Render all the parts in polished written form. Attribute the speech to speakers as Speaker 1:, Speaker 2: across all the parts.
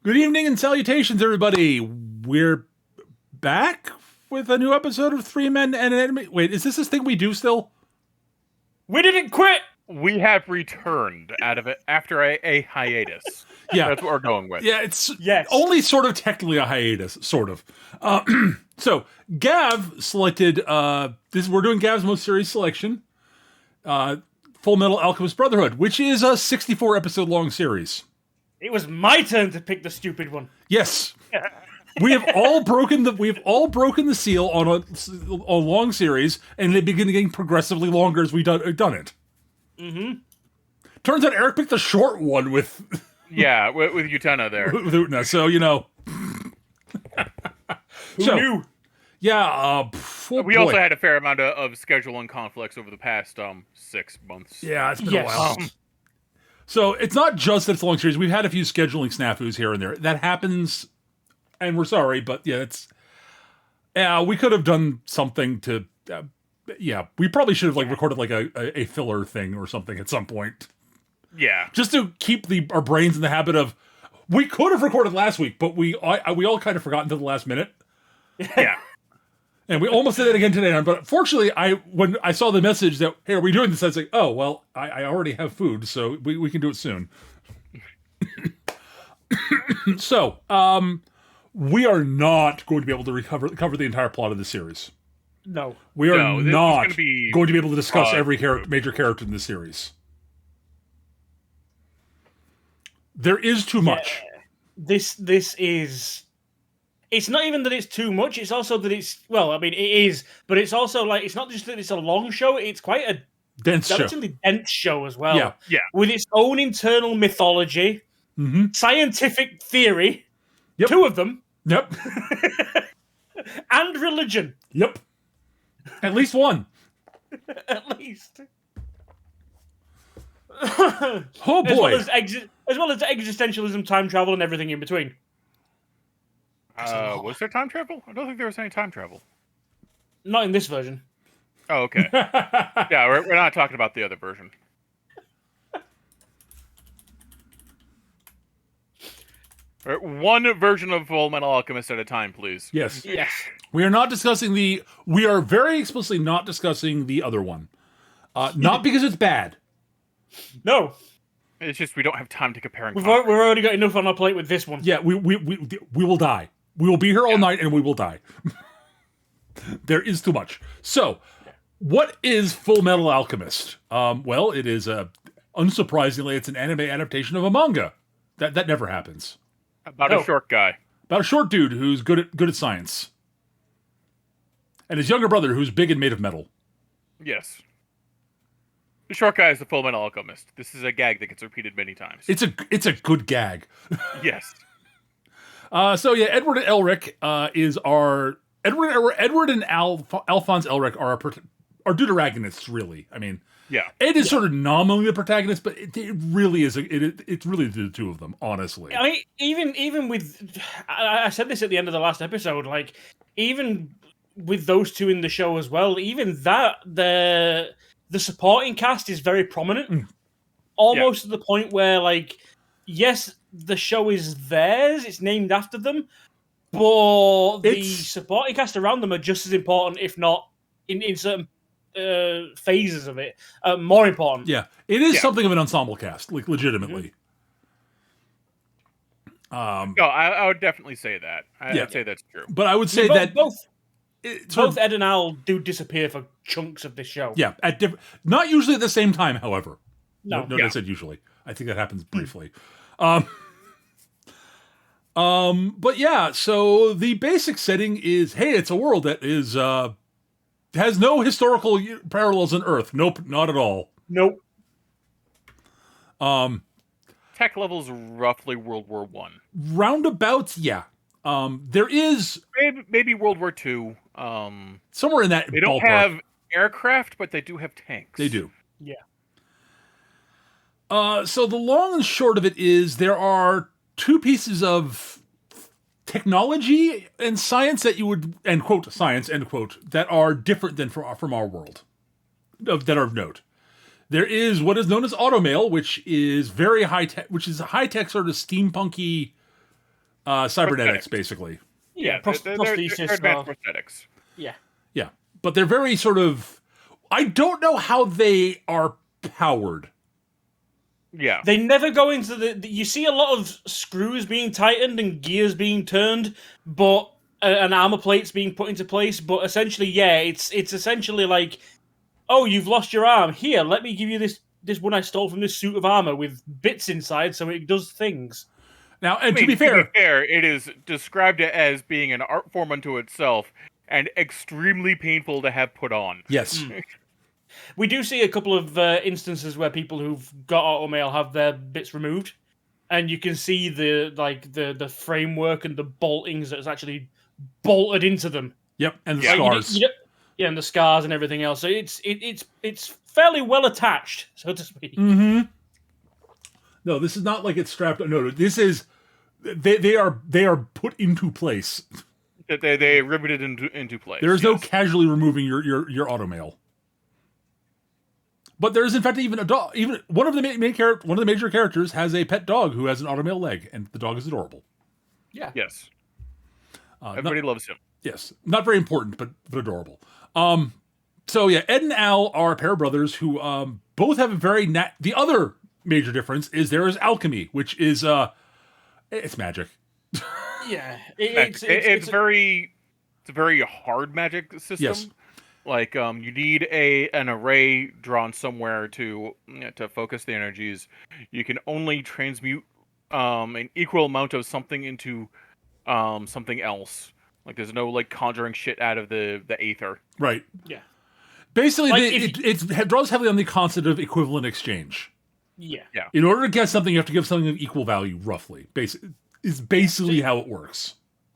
Speaker 1: Good evening and salutations, everybody. We're back with a new episode of Three Men and an Enemy. Wait, is this thing we do still?
Speaker 2: We didn't quit!
Speaker 3: We have returned out of it after a hiatus.
Speaker 1: Yeah.
Speaker 3: That's what we're going with.
Speaker 1: Yeah, it's
Speaker 2: Yes.
Speaker 1: only sort of technically a hiatus, sort of. So, Gav selected, we're doing Gav's most serious selection, Fullmetal Alchemist Brotherhood, which is a 64 episode long series.
Speaker 2: It was my turn to pick the stupid one.
Speaker 1: Yes. We have all broken the seal on a long series, and they begin getting progressively longer as we've done it. Mm-hmm. Turns out Eric picked the short one with
Speaker 3: Utena there.
Speaker 1: with Utena, so you know.
Speaker 2: Who knew?
Speaker 1: Yeah,
Speaker 3: We also had a fair amount of scheduling conflicts over the past 6 months.
Speaker 1: Yeah, it's been
Speaker 2: Yes.
Speaker 1: a while. So it's not just that it's a long series. We've had a few scheduling snafus here and there. That happens, and we're sorry, but yeah, we could have done something to. We probably should have recorded a filler thing or something at some point.
Speaker 3: Yeah,
Speaker 1: Just to keep our brains in the habit of. We could have recorded last week, but we all kind of forgot until the last minute.
Speaker 3: yeah.
Speaker 1: And we almost did it again today. But fortunately, when I saw the message that, hey, are we doing this? I was like, oh, well, I already have food, so we can do it soon. So, we are not going to be able to cover the entire plot of the series.
Speaker 2: No.
Speaker 1: We are
Speaker 3: No, this is
Speaker 1: not
Speaker 3: gonna be,
Speaker 1: going to be able to discuss every major character in the series. There is too much.
Speaker 2: This is... It's not even that it's too much, it's also that it's... Well, I mean, it is, but it's also it's not just that it's a long show, it's quite a
Speaker 1: Dense show.
Speaker 2: relatively dense show as well.
Speaker 1: Yeah.
Speaker 2: With its own internal mythology, scientific theory,
Speaker 1: Yep.
Speaker 2: 2 of them,
Speaker 1: Yep.
Speaker 2: and religion,
Speaker 1: Yep. At least one.
Speaker 2: at least.
Speaker 1: Oh, boy.
Speaker 2: As well as existentialism, time travel, and everything in between.
Speaker 3: Was there time travel? I don't think there was any time travel.
Speaker 2: Not in this version.
Speaker 3: Oh, okay. Yeah, we're not talking about the other version. All right, one version of Fullmetal Alchemist at a time, please.
Speaker 1: Yes.
Speaker 2: Yes.
Speaker 1: We are very explicitly not discussing the other one. Not because it's bad.
Speaker 2: No.
Speaker 3: It's just we don't have time to compare and
Speaker 2: We've
Speaker 3: contrast.
Speaker 2: already got enough on our plate with this one.
Speaker 1: Yeah, we will die. We will be here all night and we will die. There is too much. So, what is Full Metal Alchemist? Well, it is unsurprisingly, it's an anime adaptation of a manga. That never happens.
Speaker 3: About a short guy.
Speaker 1: About a short dude who's good at science. And his younger brother who's big and made of metal.
Speaker 3: Yes. The short guy is the Fullmetal Alchemist. This is a gag that gets repeated many times.
Speaker 1: It's a good gag.
Speaker 3: Yes.
Speaker 1: So yeah, Edward and Elric is our Edward and Alphonse Elric are our deuteragonists, really. I mean,
Speaker 3: Yeah.
Speaker 1: Ed is sort of nominally the protagonist, but it really is. It's really the two of them, honestly.
Speaker 2: I mean, even with, I said this at the end of the last episode. Even with those two in the show as well, even that the supporting cast is very prominent, almost to the point where, yes, the show is theirs; it's named after them, but the supporting cast around them are just as important, if not in certain phases of it, more important.
Speaker 1: Yeah, it is something of an ensemble cast, legitimately.
Speaker 3: No, I would definitely say that. I'd say that's true.
Speaker 1: But I would say that
Speaker 2: both Ed and Al do disappear for chunks of this show.
Speaker 1: Yeah, not usually at the same time. However,
Speaker 2: No.
Speaker 1: I said usually. I think that happens briefly. But yeah, so the basic setting is, hey, it's a world that is has no historical parallels on Earth. Nope, not at all.
Speaker 2: Nope.
Speaker 3: Tech level's roughly World War I.
Speaker 1: Roundabouts, yeah. There is
Speaker 3: maybe World War II.
Speaker 1: Somewhere in that
Speaker 3: They don't
Speaker 1: ballpark.
Speaker 3: have aircraft, but they do have tanks.
Speaker 1: They do.
Speaker 2: Yeah.
Speaker 1: So the long and short of it is there are two pieces of technology and science that you would, end quote, science, end quote, that are different than from our world, that are of note. There is what is known as automail, which is very high tech, which is a high tech sort of steampunky cybernetics, basically.
Speaker 2: Yeah,
Speaker 3: they're
Speaker 2: prosthesis.
Speaker 3: advanced prosthetics.
Speaker 2: Yeah.
Speaker 1: Yeah, but they're very sort of. I don't know how they are powered.
Speaker 3: Yeah.
Speaker 2: They never go into you see a lot of screws being tightened and gears being turned, but and armor plates being put into place. But essentially, yeah, it's essentially like, oh, you've lost your arm. Here, let me give you this one I stole from this suit of armor with bits inside, so it does things.
Speaker 1: Now, and to be fair,
Speaker 3: it is described as being an art form unto itself and extremely painful to have put on.
Speaker 1: yes.
Speaker 2: We do see a couple of instances where people who've got automail have their bits removed, and you can see the framework and the boltings that's actually bolted into them.
Speaker 1: Yep, and the
Speaker 3: Yeah,
Speaker 1: scars.
Speaker 2: Yeah, and the scars and everything else. So it's fairly well attached, so to speak.
Speaker 1: Mm-hmm. No, this is not like it's strapped. No, this is they are put into place.
Speaker 3: They riveted into place.
Speaker 1: There is no casually removing your automail. But there is, in fact, even a dog. Even one of the one of the major characters has a pet dog who has an automail leg, and the dog is adorable.
Speaker 2: Yeah.
Speaker 3: Yes. Everybody loves him.
Speaker 1: Yes, not very important, but adorable. So yeah, Ed and Al are a pair of brothers who both have a very the other major difference is there is alchemy, which is it's magic.
Speaker 2: Yeah,
Speaker 3: It's a very hard magic system.
Speaker 1: Yes.
Speaker 3: Like you need an array drawn somewhere to focus the energies. You can only transmute an equal amount of something into something else. Like there's no like conjuring shit out of the aether.
Speaker 1: Right.
Speaker 2: Yeah.
Speaker 1: Basically,
Speaker 2: Like
Speaker 1: it draws heavily on the concept of equivalent exchange.
Speaker 2: Yeah.
Speaker 3: Yeah.
Speaker 1: In order to get something, you have to give something of equal value, roughly. Is basically how it works.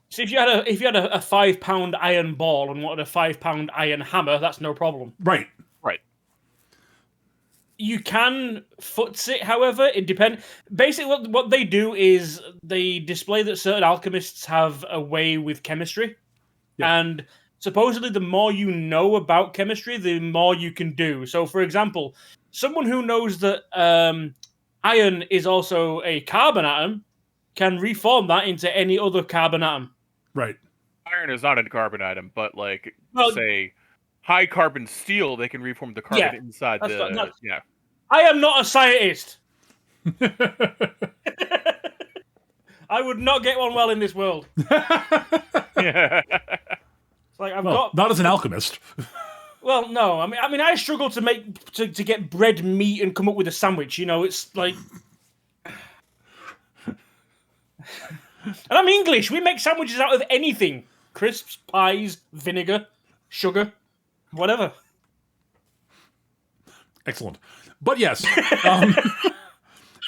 Speaker 2: So if you had a 5-pound iron ball and wanted a 5-pound iron hammer, that's no problem.
Speaker 1: Right.
Speaker 3: Right.
Speaker 2: You can foots it, however, it depends. Basically, what they do is they display that certain alchemists have a way with chemistry, and supposedly the more you know about chemistry, the more you can do. So, for example, someone who knows that iron is also a carbon atom can reform that into any other carbon atom.
Speaker 1: Right.
Speaker 3: Iron is not a carbon atom, but like
Speaker 2: Well,
Speaker 3: say high carbon steel, they can reform the carbon inside the
Speaker 2: I am not a scientist. I would not get on well in this world.
Speaker 3: Yeah.
Speaker 2: It's like
Speaker 1: not as an alchemist.
Speaker 2: Well, no. I mean, I struggle to get bread, meat, and come up with a sandwich. You know, it's like, and I'm English. We make sandwiches out of anything: crisps, pies, vinegar, sugar, whatever.
Speaker 1: Excellent. But yes,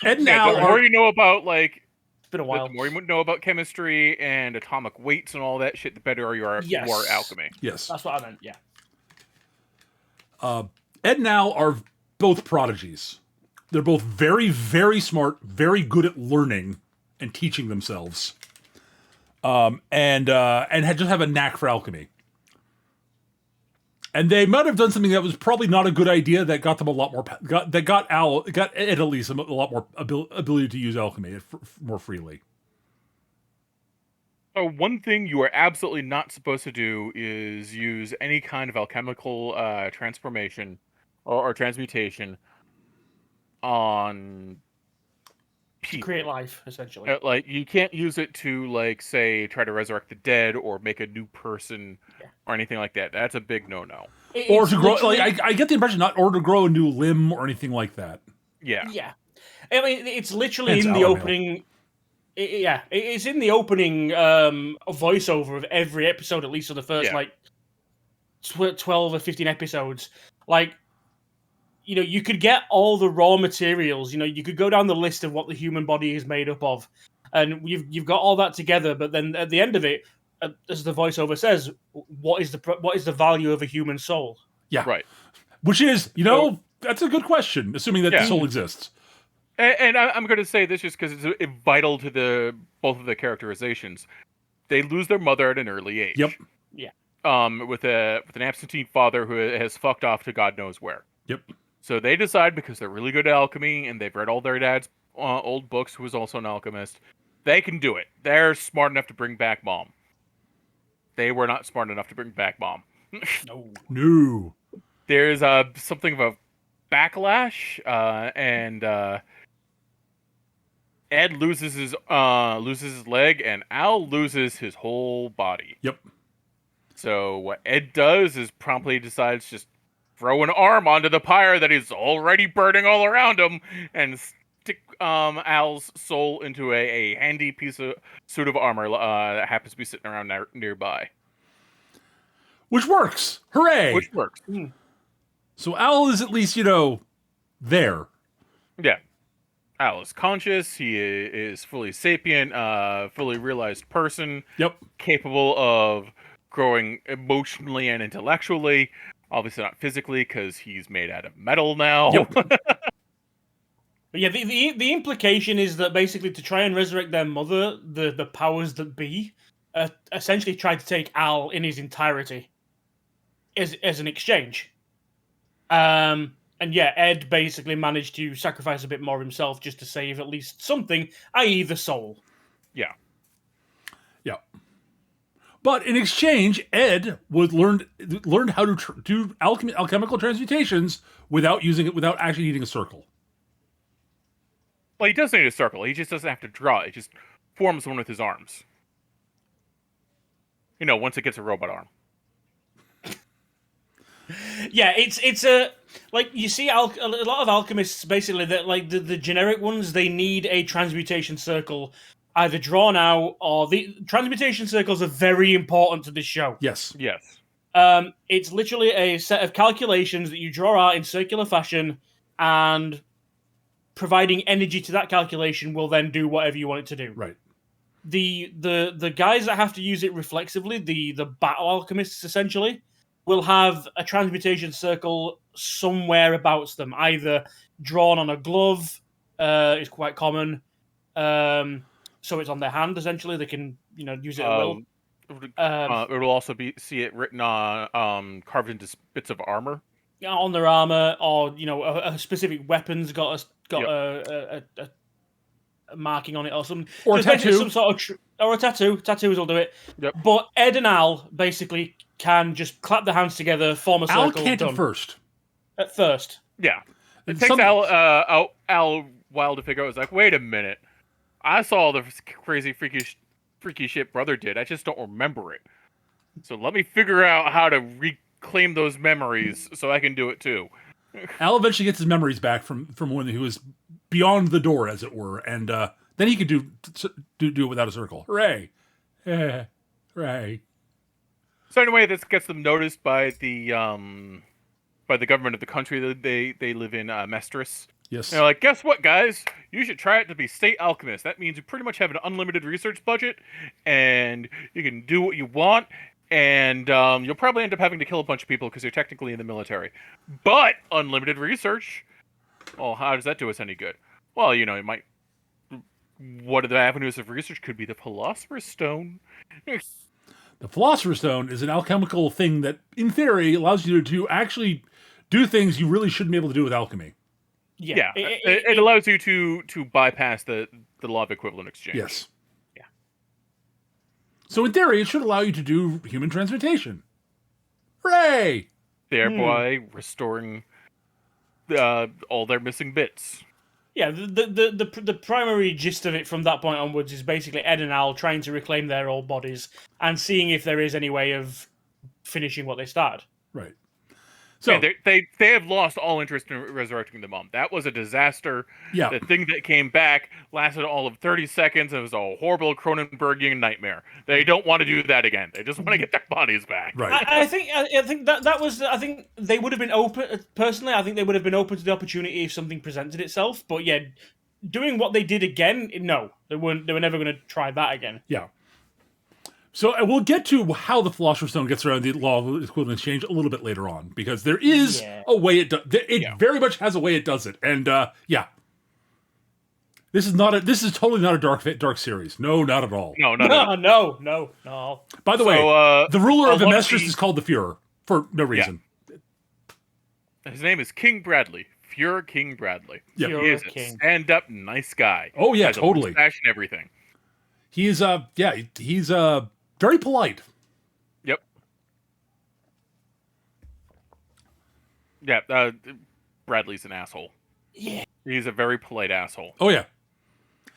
Speaker 1: Ed and Al
Speaker 3: the more you know about like,
Speaker 2: it's been a while.
Speaker 3: the more you know about chemistry and atomic weights and all that shit, the better you are alchemy.
Speaker 1: Yes,
Speaker 2: that's what I meant. Yeah.
Speaker 1: Ed and Al are both prodigies. They're both very, very smart, very good at learning and teaching themselves, and just have a knack for alchemy. And they might have done something that was probably not a good idea that got them a lot more. Got Ed at least a lot more ability to use alchemy more freely.
Speaker 3: One thing you are absolutely not supposed to do is use any kind of alchemical transformation or transmutation on
Speaker 2: To create life, essentially.
Speaker 3: like you can't use it to like say try to resurrect the dead or make a new person or anything like that. That's a big no.
Speaker 1: Or to grow, like I get the impression or to grow a new limb or anything like that.
Speaker 3: Yeah.
Speaker 2: I mean, it's literally in the opening. It's in the opening voiceover of every episode, at least for the first 12 or 15 episodes. Like, you know, you could get all the raw materials. You know, you could go down the list of what the human body is made up of, and you've got all that together. But then at the end of it, as the voiceover says, what is the value of a human soul?
Speaker 1: Yeah,
Speaker 3: right.
Speaker 1: Which is, that's a good question, assuming that the soul exists.
Speaker 3: And I'm going to say this just because it's vital to both of the characterizations. They lose their mother at an early age.
Speaker 1: Yep.
Speaker 2: Yeah.
Speaker 3: With an absentee father who has fucked off to God knows where.
Speaker 1: Yep.
Speaker 3: So they decide, because they're really good at alchemy and they've read all their dad's old books, who was also an alchemist, They can do it. They're smart enough to bring back Mom. They were not smart enough to bring back Mom.
Speaker 1: No.
Speaker 3: There's something of a backlash, and Ed loses his leg, and Al loses his whole body.
Speaker 1: Yep.
Speaker 3: So what Ed does is promptly decides just throw an arm onto the pyre that is already burning all around him, and stick Al's soul into a handy piece of suit of armor that happens to be sitting around nearby.
Speaker 1: Which works. Hooray!
Speaker 3: Which works.
Speaker 1: So Al is at least, there.
Speaker 3: Yeah. Al is conscious. He is fully sapient, fully realized person.
Speaker 1: Yep.
Speaker 3: Capable of growing emotionally and intellectually. Obviously not physically, because he's made out of metal now.
Speaker 1: Yep.
Speaker 2: But yeah, the implication is that basically to try and resurrect their mother, the powers that be essentially tried to take Al in his entirety as an exchange. And yeah, Ed basically managed to sacrifice a bit more himself just to save at least something, i.e. the soul.
Speaker 3: Yeah.
Speaker 1: Yeah. But in exchange, Ed learned how to do alchemical transmutations without actually needing a circle.
Speaker 3: Well, he does need a circle. He just doesn't have to draw it. He just forms one with his arms. Once it gets a robot arm.
Speaker 2: Yeah, it's a like you see a lot of alchemists basically that like the generic ones, they need a transmutation circle either drawn out, or the transmutation circles are very important to this show.
Speaker 1: Yes.
Speaker 3: Yes.
Speaker 2: It's literally a set of calculations that you draw out in circular fashion, and providing energy to that calculation will then do whatever you want it to do.
Speaker 1: Right.
Speaker 2: The guys that have to use it reflexively, the battle alchemists essentially, will have a transmutation circle somewhere about them, either drawn on a glove, is quite common. So it's on their hand essentially. They can use it at will.
Speaker 3: It will also see it written on carved into bits of armor.
Speaker 2: On their armor, or a specific weapon's got a marking on it or something,
Speaker 1: or a tattoo,
Speaker 2: some sort of or a tattoo. Tattoos will do it.
Speaker 3: Yep.
Speaker 2: But Ed and Al basically can just clap their hands together, form a circle.
Speaker 1: Al can't at first.
Speaker 2: At first,
Speaker 3: yeah. It takes Al a while to figure out. It's like, wait a minute, I saw the crazy freaky shit brother did. I just don't remember it. So let me figure out how to reclaim those memories so I can do it too.
Speaker 1: Al eventually gets his memories back from when he was beyond the door, as it were, and then he could do it without a circle. Hooray! Hooray!
Speaker 3: So anyway, this gets them noticed by the government of the country that they live in, Mestris.
Speaker 1: Yes.
Speaker 3: And they're like, guess what, guys? You should try it to be state alchemist. That means you pretty much have an unlimited research budget, and you can do what you want. And you'll probably end up having to kill a bunch of people because you're technically in the military. But unlimited research, well, how does that do us any good? Well, it might... One of the avenues of research could be the Philosopher's Stone.
Speaker 1: The Philosopher's Stone is an alchemical thing that, in theory, allows you to actually do things you really shouldn't be able to do with alchemy.
Speaker 3: Yeah. It allows you to bypass the law of equivalent exchange.
Speaker 1: Yes. So in theory, it should allow you to do human transmutation. Hooray!
Speaker 3: Thereby restoring all their missing bits.
Speaker 2: Yeah, the primary gist of it from that point onwards is basically Ed and Al trying to reclaim their old bodies and seeing if there is any way of finishing what they started.
Speaker 1: Right. So
Speaker 3: they have lost all interest in resurrecting the mom. That was a disaster.
Speaker 1: Yeah.
Speaker 3: The thing that came back lasted all of 30 seconds. It was a horrible Cronenbergian nightmare. They don't want to do that again. They just want to get their bodies back.
Speaker 1: Right.
Speaker 2: I think that was. I think they would have been open. Personally, I think they would have been open to the opportunity if something presented itself. But yeah, doing what they did again, no, they weren't. They were never going to try that again.
Speaker 1: Yeah. So we'll get to how the Philosopher's Stone gets around the law of equivalent exchange a little bit later on, because there is a way it does. It very much has a way it does it, and this is totally not a dark series. No, not at all.
Speaker 2: No.
Speaker 1: By the way, the ruler of the Mestris is called the Fuhrer for no reason.
Speaker 3: Yeah. His name is King Bradley. King Bradley.
Speaker 1: Yeah.
Speaker 3: He is a stand-up nice guy.
Speaker 1: Oh yeah,
Speaker 3: has
Speaker 1: totally.
Speaker 3: A mustache and everything.
Speaker 1: He's very polite.
Speaker 3: Yep. Yeah, Bradley's an asshole.
Speaker 2: Yeah.
Speaker 3: He's a very polite asshole.
Speaker 1: Oh yeah.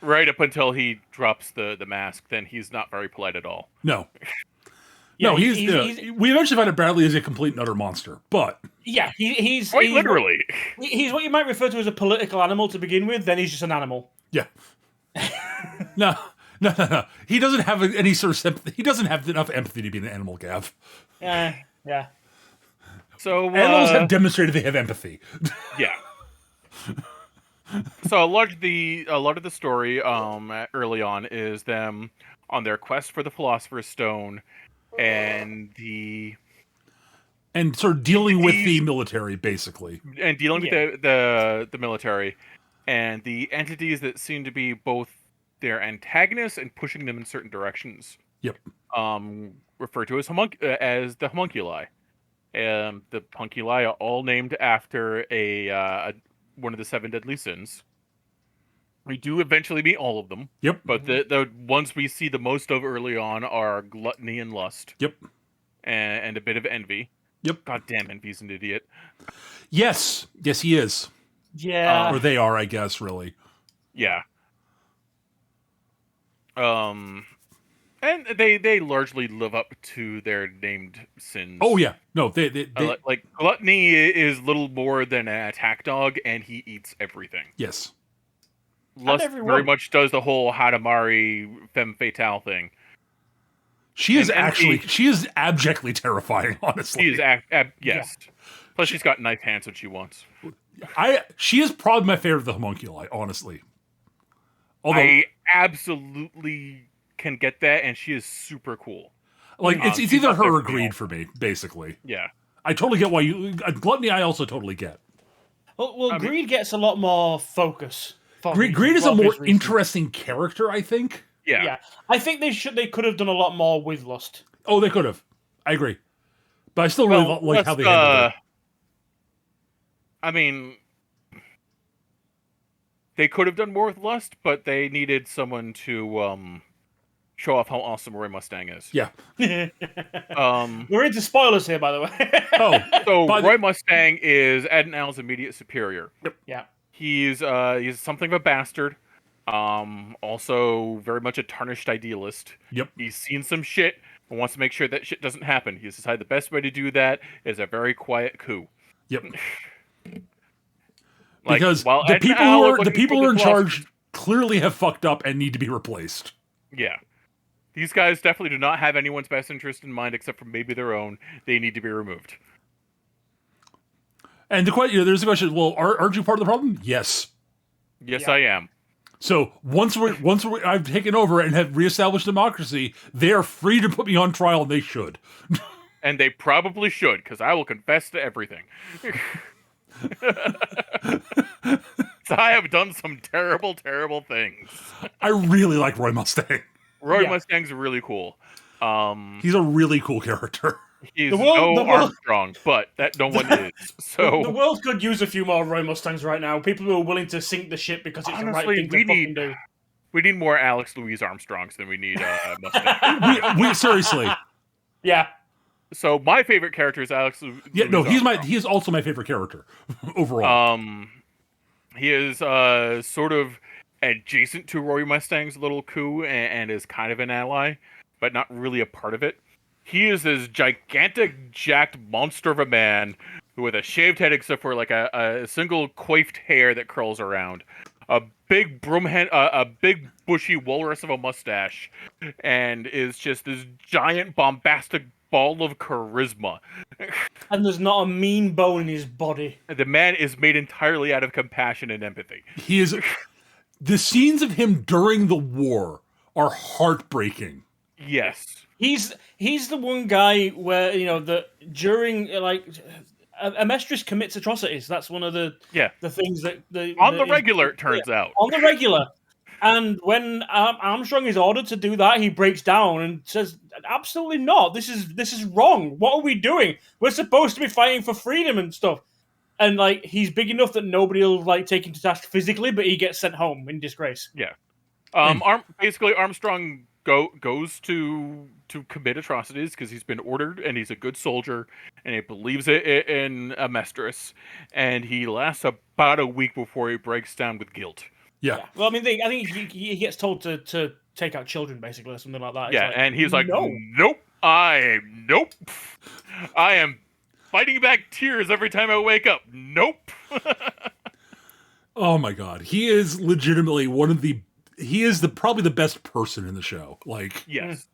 Speaker 3: Right up until he drops the mask, then he's not very polite at all.
Speaker 1: No.
Speaker 2: Yeah,
Speaker 1: No, we eventually find out Bradley is a complete and utter monster, but
Speaker 2: he's
Speaker 3: quite literally.
Speaker 2: He's what you might refer to as a political animal to begin with. Then he's just an animal.
Speaker 1: yeah. No. He doesn't have any sort of sympathy. He doesn't have enough empathy to be an animal, Gav.
Speaker 2: Yeah.
Speaker 3: So
Speaker 1: animals have demonstrated they have empathy.
Speaker 3: Yeah. So a lot of the story early on is them on their quest for the Philosopher's Stone and
Speaker 1: sort of dealing with the military, basically.
Speaker 3: And dealing with the military and the entities that seem to be both their antagonists and pushing them in certain directions.
Speaker 1: Yep.
Speaker 3: Referred to as the homunculi. And the homunculi are all named after one of the 7 deadly sins. We do eventually meet all of them.
Speaker 1: Yep.
Speaker 3: But the ones we see the most of early on are gluttony and lust.
Speaker 1: Yep.
Speaker 3: And a bit of envy.
Speaker 1: Yep.
Speaker 3: God damn, envy's an idiot.
Speaker 1: Yes, he is.
Speaker 2: Yeah.
Speaker 1: Or they are, I guess, really.
Speaker 3: Yeah. And they largely live up to their named sins.
Speaker 1: Oh yeah, no, they
Speaker 3: like gluttony is little more than an attack dog, and he eats everything.
Speaker 1: Yes.
Speaker 3: Lust very much does the whole Hadamari femme fatale thing.
Speaker 1: She is abjectly terrifying, honestly.
Speaker 3: She is yes. Yeah. Plus, she's got knife hands when she wants.
Speaker 1: She is probably my favorite of the homunculi, honestly.
Speaker 3: Although I absolutely can get that, and she is super cool.
Speaker 1: Like it's either her or Greed for me, basically.
Speaker 3: Yeah,
Speaker 1: I totally get why you gluttony. I also totally get.
Speaker 2: Well, Greed gets a lot more focus.
Speaker 1: Greed is a more interesting character, I think.
Speaker 2: Yeah. I think they could have done a lot more with Lust.
Speaker 1: Oh, they could have. I agree, but I still really like how they handled it.
Speaker 3: I mean, they could have done more with Lust, but they needed someone to show off how awesome Roy Mustang is.
Speaker 1: Yeah.
Speaker 2: We're into spoilers here, by the way.
Speaker 3: So Roy Mustang is Ed and Al's immediate superior.
Speaker 1: Yep.
Speaker 2: Yeah.
Speaker 3: He's something of a bastard. Also very much a tarnished idealist.
Speaker 1: Yep.
Speaker 3: He's seen some shit and wants to make sure that shit doesn't happen. He's decided the best way to do that is a very quiet coup.
Speaker 1: Yep. Because the people who are in charge clearly have fucked up and need to be replaced.
Speaker 3: Yeah. These guys definitely do not have anyone's best interest in mind except for maybe their own. They need to be removed.
Speaker 1: And there's a question, well, aren't you part of the problem? Yes.
Speaker 3: Yes, I am.
Speaker 1: So once I've taken over and have reestablished democracy, they are free to put me on trial, and they should.
Speaker 3: And they probably should, because I will confess to everything. So I have done some terrible, terrible things.
Speaker 1: I really like Roy Mustang.
Speaker 3: Roy Mustang's really cool.
Speaker 1: He's a really cool character.
Speaker 3: He's Armstrong, but that no one is. So
Speaker 2: the world could use a few more Roy Mustangs right now. People who are willing to sink the ship because it's the right thing to fucking do.
Speaker 3: We need more Alex Louise Armstrongs than we need Mustang.
Speaker 1: we seriously.
Speaker 2: Yeah.
Speaker 3: So my favorite character is Alex Louise
Speaker 1: Armstrong. He is also my favorite character overall.
Speaker 3: He is sort of adjacent to Roy Mustang's little coup and is kind of an ally, but not really a part of it. He is this gigantic, jacked monster of a man with a shaved head except for like a single coiffed hair that curls around, a big a big bushy walrus of a mustache, and is just this giant, bombastic ball of charisma.
Speaker 2: And there's not a mean bone in his body.
Speaker 3: The man is made entirely out of compassion and empathy.
Speaker 1: He is. The scenes of him during the war are heartbreaking.
Speaker 3: Yes.
Speaker 2: He's the one guy where, during, a mistress commits atrocities. That's one of the things that...
Speaker 3: On the regular, it turns out.
Speaker 2: On the regular. And when Armstrong is ordered to do that, he breaks down and says, absolutely not. This is wrong. What are we doing? We're supposed to be fighting for freedom and stuff. And, he's big enough that nobody will, take him to task physically, but he gets sent home in disgrace.
Speaker 3: Yeah. Basically, Armstrong goes to commit atrocities because he's been ordered, and he's a good soldier, and he believes in a mistress, and he lasts about a week before he breaks down with guilt.
Speaker 1: Yeah.
Speaker 2: Well, I mean, I think he gets told to take out children, basically, or something like that.
Speaker 3: Yeah, and he's like,
Speaker 2: no.
Speaker 3: nope, I am fighting back tears every time I wake up. Nope.
Speaker 1: Oh my god, he is legitimately probably the best person in the show. Like,
Speaker 3: Yes.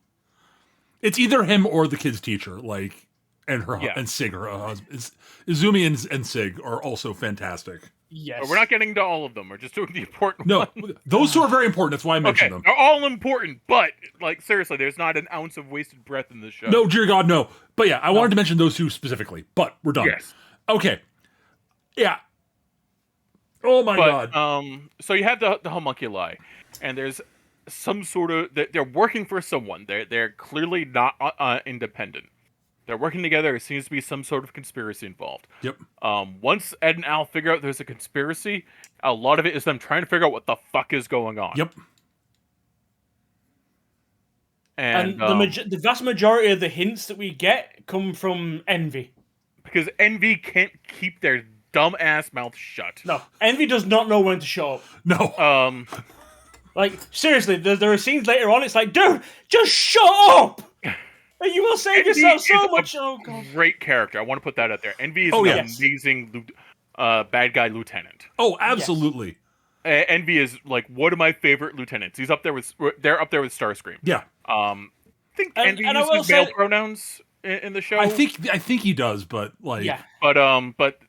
Speaker 1: it's either him or the kid's teacher. Like, and Sig, her husband. Izumi and Sig are also fantastic.
Speaker 2: Yes.
Speaker 3: But we're not getting to all of them. We're just doing the important
Speaker 1: No,
Speaker 3: ones.
Speaker 1: those two are very important. That's why I mentioned them.
Speaker 3: They're all important, but like seriously, there's not an ounce of wasted breath in this show.
Speaker 1: No, dear God, no. But yeah, I wanted to mention those two specifically. But we're done.
Speaker 3: Yes.
Speaker 1: Okay. Yeah. Oh my God.
Speaker 3: So you have the homunculi, and there's some sort of they're working for someone. They're clearly not independent. They're working together. There seems to be some sort of conspiracy involved.
Speaker 1: Yep.
Speaker 3: Once Ed and Al figure out there's a conspiracy, a lot of it is them trying to figure out what the fuck is going on.
Speaker 1: Yep.
Speaker 2: And the vast majority of the hints that we get come from Envy.
Speaker 3: Because Envy can't keep their dumb ass mouth shut.
Speaker 2: No, Envy does not know when to shut up.
Speaker 1: No.
Speaker 2: Like, seriously, there are scenes later on, it's like, dude, just shut up! You will save yourself so much. Oh, God.
Speaker 3: Great character. I want to put that out there. Envy is amazing bad guy lieutenant.
Speaker 1: Oh, absolutely.
Speaker 3: Yes. Envy is like one of my favorite lieutenants. They're up there with Starscream.
Speaker 1: Yeah.
Speaker 3: I think Envy uses male pronouns in the show.
Speaker 1: I think he does, but like,
Speaker 2: yeah.
Speaker 3: But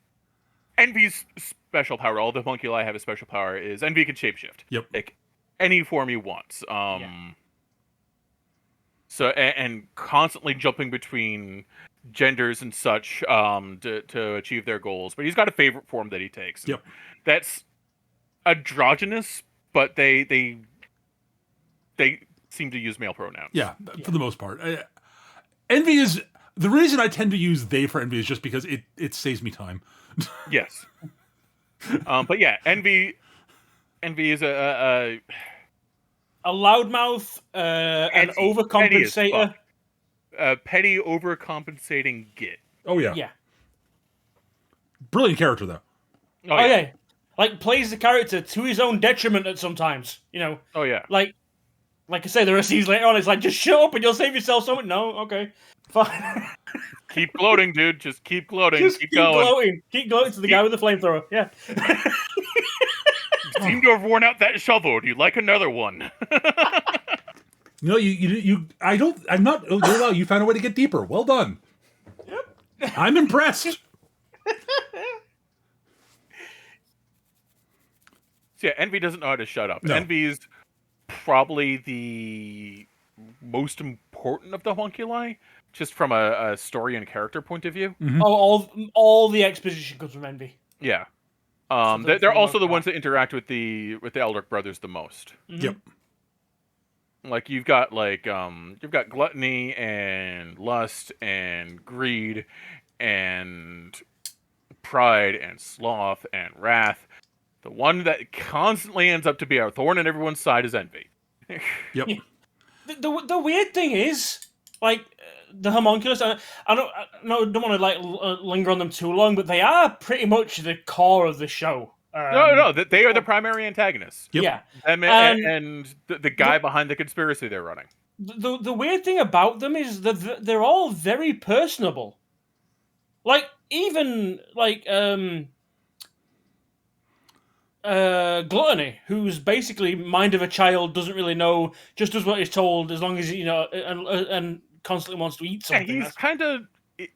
Speaker 3: Envy's special power, all the homunculi have a special power, is Envy can shapeshift.
Speaker 1: Yep.
Speaker 3: Like any form he wants. So and constantly jumping between genders and such to achieve their goals. But he's got a favorite form that he takes.
Speaker 1: Yep.
Speaker 3: That's androgynous, but they seem to use male pronouns.
Speaker 1: Yeah, for the most part. Envy is the reason I tend to use they for Envy is just because it saves me time.
Speaker 3: Yes. But yeah, Envy is a
Speaker 2: loudmouth, an overcompensator.
Speaker 3: A petty, overcompensating git.
Speaker 1: Oh, yeah.
Speaker 2: Yeah.
Speaker 1: Brilliant character, though.
Speaker 2: Oh, yeah. Like, plays the character to his own detriment at sometimes, you know?
Speaker 3: Oh, yeah.
Speaker 2: Like I say, there are scenes later on, it's like, just shut up and you'll save yourself so much. No, okay. Fine.
Speaker 3: Keep gloating, dude. Just keep gloating.
Speaker 2: Just
Speaker 3: keep going.
Speaker 2: Gloating. Keep gloating to the guy with the flamethrower. Yeah.
Speaker 3: You seem to have worn out that shovel. Do you like another one?
Speaker 1: No, I'm not. Oh, wow, you found a way to get deeper. Well done. Yep. I'm impressed.
Speaker 3: So yeah, Envy doesn't know how to shut up.
Speaker 1: No.
Speaker 3: Envy is probably the most important of the homunculi, just from a story and character point of view.
Speaker 1: Mm-hmm.
Speaker 2: Oh, all the exposition comes from Envy.
Speaker 3: Yeah. They're also the ones that interact with the Eldrick brothers the most.
Speaker 2: Mm-hmm.
Speaker 1: Yep.
Speaker 3: Like you've got gluttony and lust and greed and pride and sloth and wrath. The one that constantly ends up to be a thorn in everyone's side is Envy.
Speaker 1: Yep.
Speaker 2: Yeah. The weird thing is, like, the homunculus, I don't want to linger on them too long, but they are pretty much the core of the show.
Speaker 3: No, they are the primary antagonists.
Speaker 1: Yep.
Speaker 2: Yeah.
Speaker 3: And the guy behind the conspiracy they're running.
Speaker 2: The weird thing about them is that they're all very personable. Like, even, like, Gluttony, who's basically mind of a child, doesn't really know, just does what he's told, as long as, you know, and constantly wants to eat something.
Speaker 3: Yeah,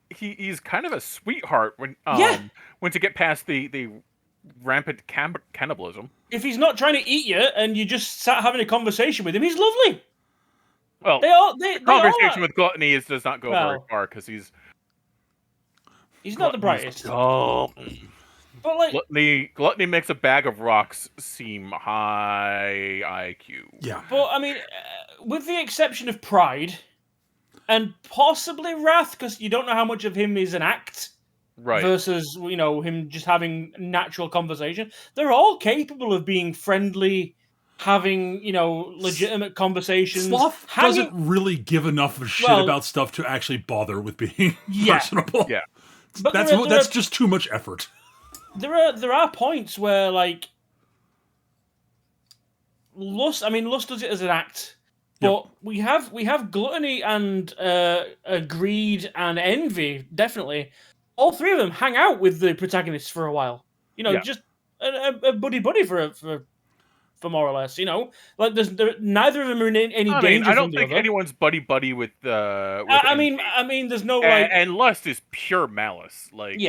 Speaker 3: he's kind of a sweetheart when to get past the rampant cannibalism.
Speaker 2: If he's not trying to eat you and you just sat having a conversation with him, he's lovely.
Speaker 3: Well,
Speaker 2: the
Speaker 3: conversation with Gluttony does not go very far because he's
Speaker 2: not the brightest.
Speaker 3: Oh,
Speaker 2: but like
Speaker 3: Gluttony makes a bag of rocks seem high IQ.
Speaker 1: Yeah.
Speaker 2: But I mean, with the exception of Pride and possibly Wrath, because you don't know how much of him is an act.
Speaker 3: Right.
Speaker 2: Versus, you know, him just having natural conversation. They're all capable of being friendly, having, legitimate conversations.
Speaker 1: Sloth doesn't really give enough of a shit about stuff to actually bother with being personable.
Speaker 3: Yeah.
Speaker 2: But
Speaker 1: that's just too much effort.
Speaker 2: There are points where, like, lust does it as an act. But we have gluttony and greed and envy, definitely. All three of them hang out with the protagonists for a while. Just a buddy for more or less. Like neither of them are in any danger.
Speaker 3: I don't
Speaker 2: from the
Speaker 3: think
Speaker 2: other.
Speaker 3: anyone's buddy with.
Speaker 2: I mean, there's no like,
Speaker 3: and lust is pure malice. Like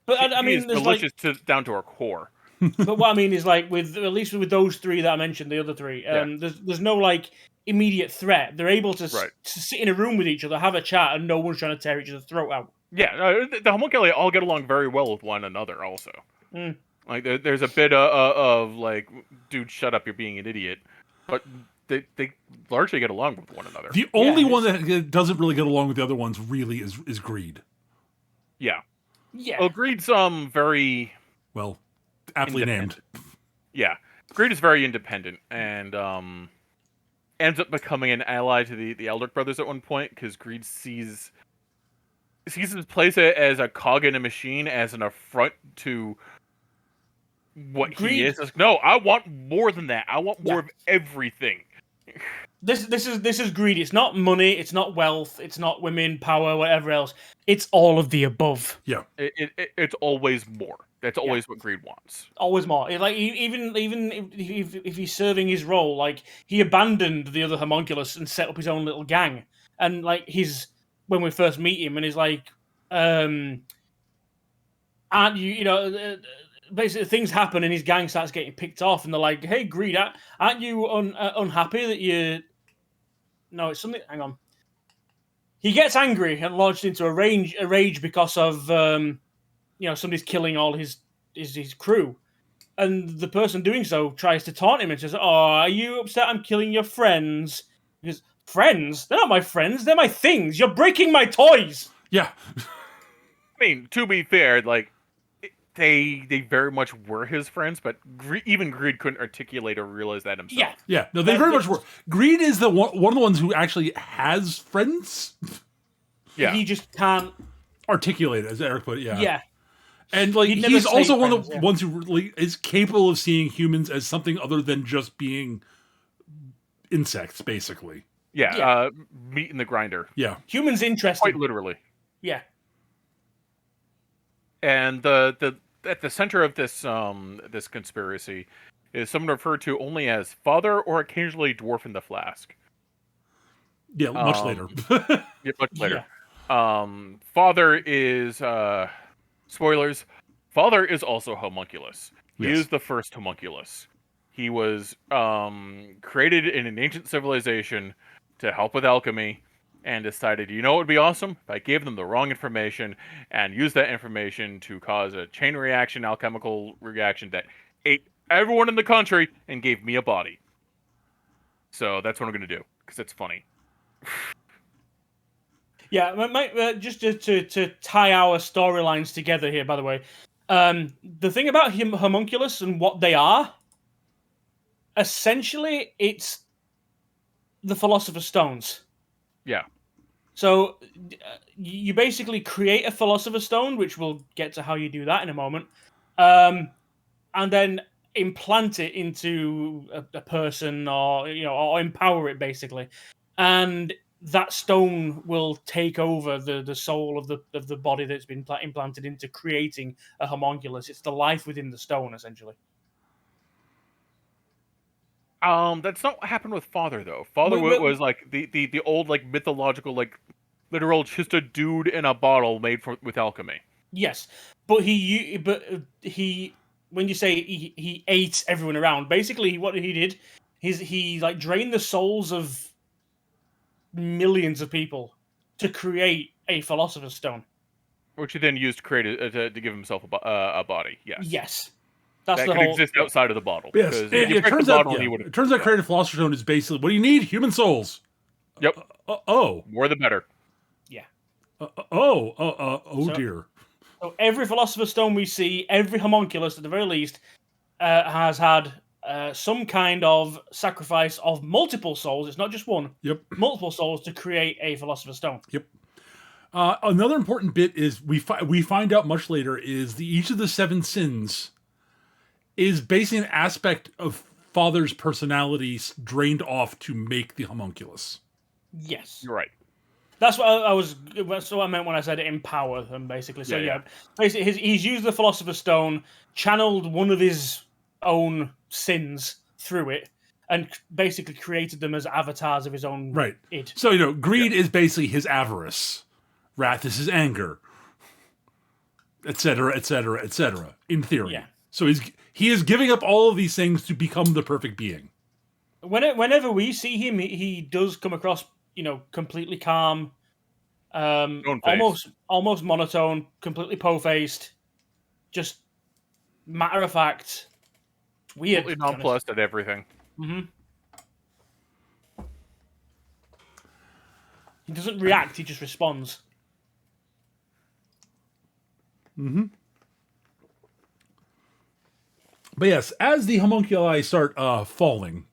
Speaker 2: but I mean, there's
Speaker 3: malicious down to our core.
Speaker 2: But what I mean is, like, at least with those three that I mentioned, the other three, there's no like immediate threat. They're able to sit in a room with each other, have a chat, and no one's trying to tear each other's throat out.
Speaker 3: Yeah, the homunculi all get along very well with one another. Also, like there's a bit of like, dude, shut up, you're being an idiot. But they largely get along with one another.
Speaker 1: The only one that doesn't really get along with the other ones really is greed.
Speaker 3: Yeah.
Speaker 2: Yeah.
Speaker 3: Greed's very
Speaker 1: aptly named.
Speaker 3: Yeah, Greed is very independent and ends up becoming an ally to the Eldritch brothers at one point because Greed sees his place as a cog in a machine as an affront to what Greed. He is. Like, no, I want more than that. I want more of everything.
Speaker 2: This is greed. It's not money. It's not wealth. It's not women, power, whatever else. It's all of the above.
Speaker 1: Yeah,
Speaker 3: it's always more. That's always what Greed wants.
Speaker 2: Always more. Like even if he's serving his role, like he abandoned the other homunculus and set up his own little gang. And like when we first meet him, and he's like, aren't you? Basically, things happen, and his gang starts getting picked off, and they're like, "Hey, Greed, aren't you unhappy that you?" No, it's something. Hang on. He gets angry and launched into a rage because of somebody's killing all his crew, and the person doing so tries to taunt him and says, "Oh, are you upset I'm killing your friends?" He goes, "Friends? They're not my friends. They're my things. You're breaking my toys."
Speaker 1: Yeah.
Speaker 3: I mean, to be fair, like they very much were his friends, but even Greed couldn't articulate or realize that himself.
Speaker 1: Yeah. No, they very much were. Greed is one of the ones who actually has friends.
Speaker 3: Yeah,
Speaker 2: he just can't
Speaker 1: articulate it, as Eric put it. Yeah.
Speaker 2: Yeah.
Speaker 1: And like he's also one of the ones who really is capable of seeing humans as something other than just being insects, basically.
Speaker 3: Yeah. Meat in the grinder.
Speaker 1: Yeah.
Speaker 2: Humans interesting.
Speaker 3: Quite literally.
Speaker 2: Yeah.
Speaker 3: And at the center of this conspiracy is someone referred to only as Father or occasionally Dwarf in the Flask.
Speaker 1: Yeah, much later.
Speaker 3: Much later. Yeah. Father is spoilers. Father is also homunculus. He is the first homunculus. He was created in an ancient civilization to help with alchemy, and decided, what would be awesome? If I gave them the wrong information and used that information to cause a chain reaction, alchemical reaction that ate everyone in the country and gave me a body. So that's what I'm going to do, because it's funny.
Speaker 2: Yeah, just to tie our storylines together here, by the way. The thing about homunculus and what they are, essentially, it's the Philosopher's Stones.
Speaker 3: Yeah.
Speaker 2: So you basically create a Philosopher's Stone, which we'll get to how you do that in a moment, and then implant it into a person, or empower it basically, and that stone will take over the soul of the body that's been implanted into creating a homunculus. It's the life within the stone, essentially.
Speaker 3: That's not what happened with Father, though. Father was like the old, like, mythological, like, literal just a dude in a bottle made with alchemy.
Speaker 2: Yes, but he when you say he ate everyone around, basically what he did is he like drained the souls of millions of people to create a Philosopher's Stone,
Speaker 3: which he then used to create to give himself a body.
Speaker 2: Yes. That's
Speaker 3: that
Speaker 2: the
Speaker 3: could
Speaker 2: whole
Speaker 3: exist outside of the bottle.
Speaker 1: Yes, it turns out creating Philosopher's Stone is basically what do you need? Human souls.
Speaker 3: Yep.
Speaker 1: More
Speaker 3: the better.
Speaker 2: Yeah.
Speaker 1: Dear.
Speaker 2: So every Philosopher's Stone we see, every homunculus at the very least, has had some kind of sacrifice of multiple souls. It's not just one.
Speaker 1: Yep.
Speaker 2: Multiple souls to create a Philosopher's Stone.
Speaker 1: Yep. Another important bit is we find out much later is each of the 7 sins is basically an aspect of Father's personality drained off to make the homunculus.
Speaker 2: Yes,
Speaker 3: You're right.
Speaker 2: that's what That's what I meant when I said empower them, basically. So basically, he's used the Philosopher's Stone, channeled one of his own sins through it, and basically created them as avatars of his own
Speaker 1: Right.
Speaker 2: id.
Speaker 1: So greed is basically his avarice, wrath is his anger, etc., etc., etc. In theory.
Speaker 2: Yeah.
Speaker 1: So he is giving up all of these things to become the perfect being.
Speaker 2: Whenever we see him, he does come across, completely calm, almost monotone, completely po-faced, just matter of fact, weird.
Speaker 3: Completely nonplussed at everything.
Speaker 2: Mm-hmm. He doesn't react; he just responds.
Speaker 1: Mm-hmm. But yes, as the homunculi start falling,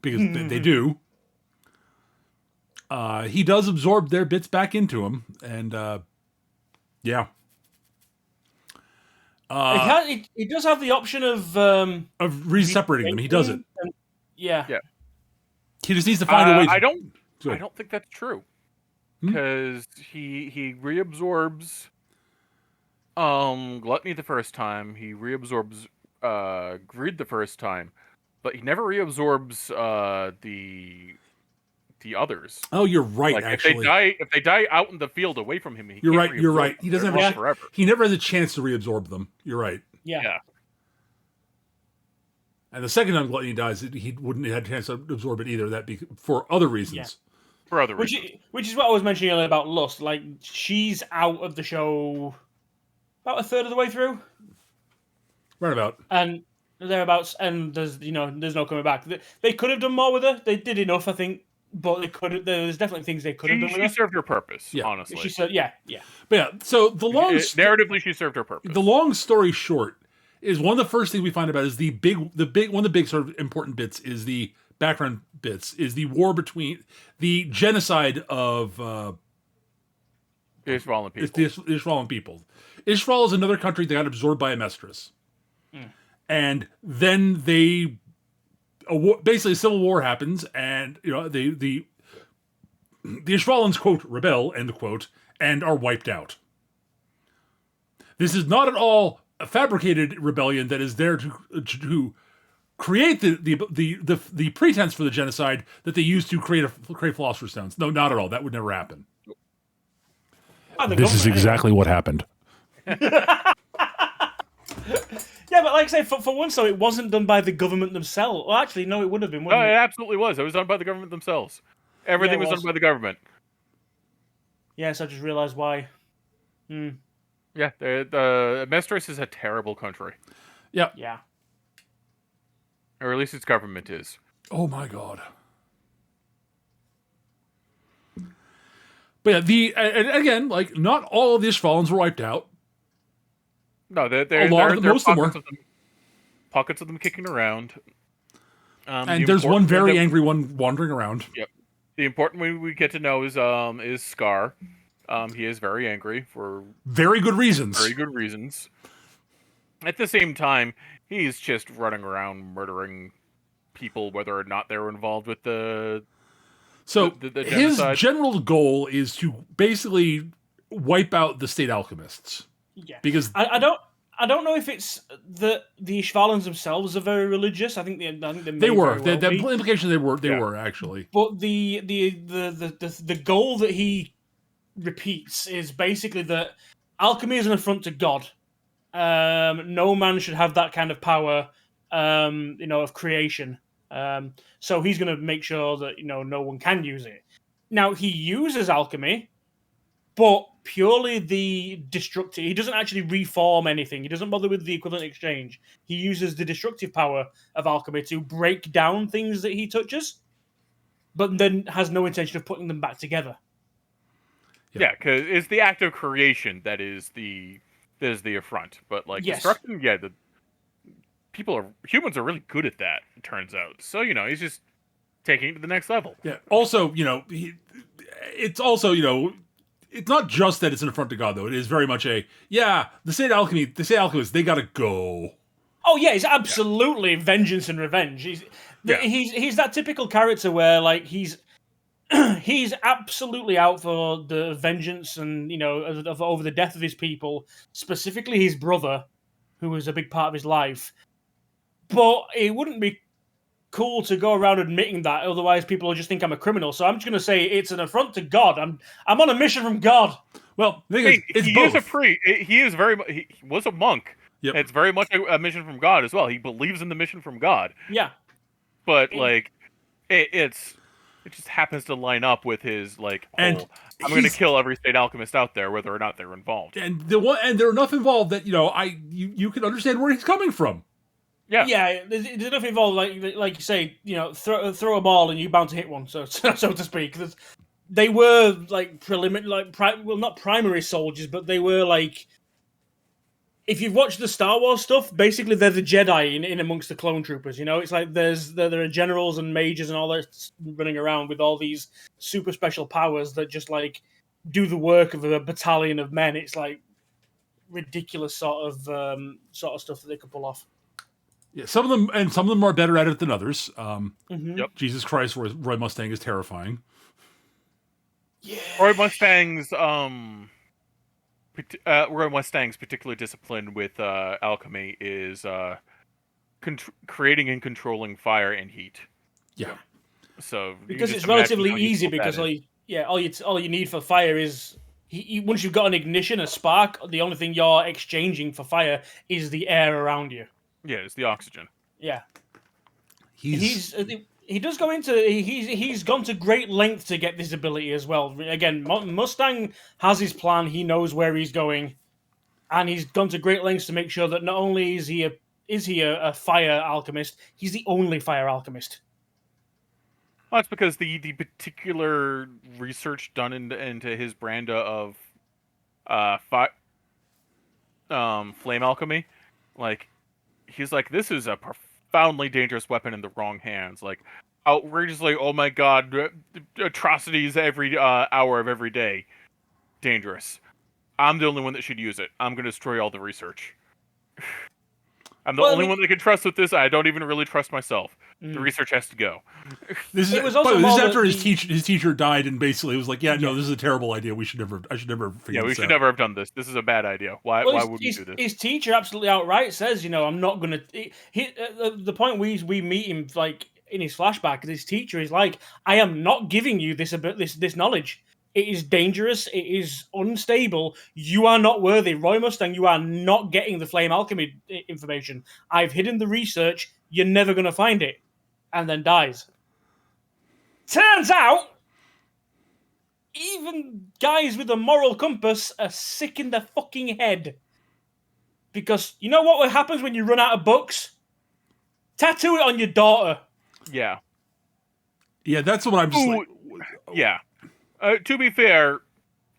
Speaker 1: because they do, he does absorb their bits back into him, and yeah.
Speaker 2: He does have the option of
Speaker 1: re-separating them. He does it.
Speaker 2: Yeah.
Speaker 1: He just needs to find a way.
Speaker 3: I don't think that's true, because he reabsorbs gluttony the first time. He reabsorbs greed the first time, but he never reabsorbs the others.
Speaker 1: Oh, you're right.
Speaker 3: Like,
Speaker 1: actually,
Speaker 3: if they die out in the field away from him,
Speaker 1: you're right. You're right. He doesn't have
Speaker 3: forever.
Speaker 1: He never has a chance to reabsorb them. You're right.
Speaker 2: Yeah.
Speaker 1: And the second time Gluttony dies, he wouldn't have had a chance to absorb it either. That for other reasons.
Speaker 3: Yeah. For other reasons.
Speaker 2: Which is what I was mentioning earlier about Lust. Like, she's out of the show about a third of the way through.
Speaker 1: Right about.
Speaker 2: And thereabouts, and there's no coming back. They could have done more with her. They did enough, I think, but there's definitely things they could have done with her.
Speaker 3: She served her purpose, honestly.
Speaker 2: She said, yeah.
Speaker 1: But yeah, so
Speaker 3: narratively, she served her purpose.
Speaker 1: The long story short is one of the first things we find about is one of the big sort of important bits is the background bits is the war between the genocide of the
Speaker 3: Ishvalan people.
Speaker 1: The Ishvalan people. Ishval is another country that got absorbed by Amestris. And then basically a civil war happens, and the Ishvalans, quote, rebel, end quote, and are wiped out. This is not at all a fabricated rebellion that is there to create the pretense for the genocide that they used to create Philosopher's Stones. No, not at all. That would never happen. This is exactly what happened.
Speaker 2: Yeah, but like I say, for once, though, it wasn't done by the government themselves. Well, actually, no, it would have been.
Speaker 3: No, it absolutely was. It was done by the government themselves. Everything was done by the government.
Speaker 2: Yes, I just realized why.
Speaker 3: Yeah, the Mestris is a terrible country.
Speaker 1: Yeah.
Speaker 2: Yeah.
Speaker 3: Or at least its government is.
Speaker 1: Oh my god. But yeah, and again, like, not all of the Ishvalans were wiped out.
Speaker 3: No, there are pockets of them kicking around.
Speaker 1: And there's one very angry one wandering around.
Speaker 3: Yep. The important one we get to know is Scar. He is very angry for
Speaker 1: very good reasons.
Speaker 3: Very good reasons. At the same time, he's just running around murdering people, whether or not they were involved with the.
Speaker 1: So
Speaker 3: the
Speaker 1: his general goal is to basically wipe out the state alchemists.
Speaker 2: Yeah,
Speaker 1: because
Speaker 2: I don't know if it's the Ishvalans themselves are very religious. I think they
Speaker 1: were. The implication they were actually.
Speaker 2: But the goal that he repeats is basically that alchemy is an affront to God. No man should have that kind of power, of creation. So he's going to make sure that no one can use it. Now he uses alchemy, but purely the destructive. He doesn't actually reform anything. He doesn't bother with the equivalent exchange. He uses the destructive power of alchemy to break down things that he touches, but then has no intention of putting them back together.
Speaker 3: Yeah, because it's the act of creation that is the affront. But like destruction, humans are really good at that. It turns out. So he's just taking it to the next level.
Speaker 1: Yeah. Also, it's also, it's not just that it's an affront to God, though. It is very much the State Alchemists, they gotta go.
Speaker 2: Oh yeah, it's absolutely vengeance and revenge. He's that typical character where like he's absolutely out for the vengeance and over the death of his people, specifically his brother, who was a big part of his life. But it wouldn't be cool to go around admitting that, otherwise people will just think I'm a criminal. So I'm just going to say it's an affront to God. I'm on a mission from God.
Speaker 1: Well, it's
Speaker 3: he
Speaker 1: both.
Speaker 3: Is a priest. He is he was a monk.
Speaker 1: Yep.
Speaker 3: It's very much a mission from God as well. He believes in the mission from God.
Speaker 2: Yeah,
Speaker 3: but like it just happens to line up with his I'm going to kill every state alchemist out there, whether or not they're involved.
Speaker 1: And they're enough involved that you can understand where he's coming from.
Speaker 2: Yeah. There's enough involved, like you say, throw a ball and you're bound to hit one, so to speak. They were not primary soldiers, but they were like. If you've watched the Star Wars stuff, basically they're the Jedi in amongst the clone troopers. It's like there are generals and mages and all that running around with all these super special powers that just like do the work of a battalion of men. It's like ridiculous sort of stuff that they could pull off.
Speaker 1: Yeah, some of them are better at it than others.
Speaker 3: Yep.
Speaker 1: Jesus Christ, Roy Mustang is terrifying.
Speaker 3: Yeah. Roy Mustang's particular discipline with alchemy is creating and controlling fire and heat.
Speaker 1: Yeah.
Speaker 3: So
Speaker 2: because it's relatively easy, because all you need for fire is once you've got an ignition, a spark, the only thing you're exchanging for fire is the air around you.
Speaker 3: Yeah, it's the oxygen.
Speaker 2: Yeah. He's gone to great length to get this ability as well. Again, Mustang has his plan. He knows where he's going, and he's gone to great lengths to make sure that not only is he a fire alchemist, he's the only fire alchemist.
Speaker 3: Well, that's because the particular research done into his brand of flame alchemy, he's like, this is a profoundly dangerous weapon in the wrong hands. Outrageously, oh my god, atrocities every hour of every day. Dangerous. I'm the only one that should use it. I'm going to destroy all the research. I'm the only one that can trust with this. I don't even really trust myself. The research has to go.
Speaker 1: This is after his teacher died, and basically it was like, this is a terrible idea. I should never figure
Speaker 3: we should never have done this. This is a bad idea. Why would we do this?
Speaker 2: His teacher absolutely outright says, I'm not going to... The point we meet him, in his flashback, his teacher is like, I am not giving you this knowledge. It is dangerous. It is unstable. You are not worthy. Roy Mustang, you are not getting the flame alchemy information. I've hidden the research. You're never going to find it. And then dies. Turns out, even guys with a moral compass are sick in their fucking head. Because you know what happens when you run out of books? Tattoo it on your daughter.
Speaker 3: Yeah.
Speaker 1: Yeah, that's what I'm just like...
Speaker 3: Yeah. To be fair,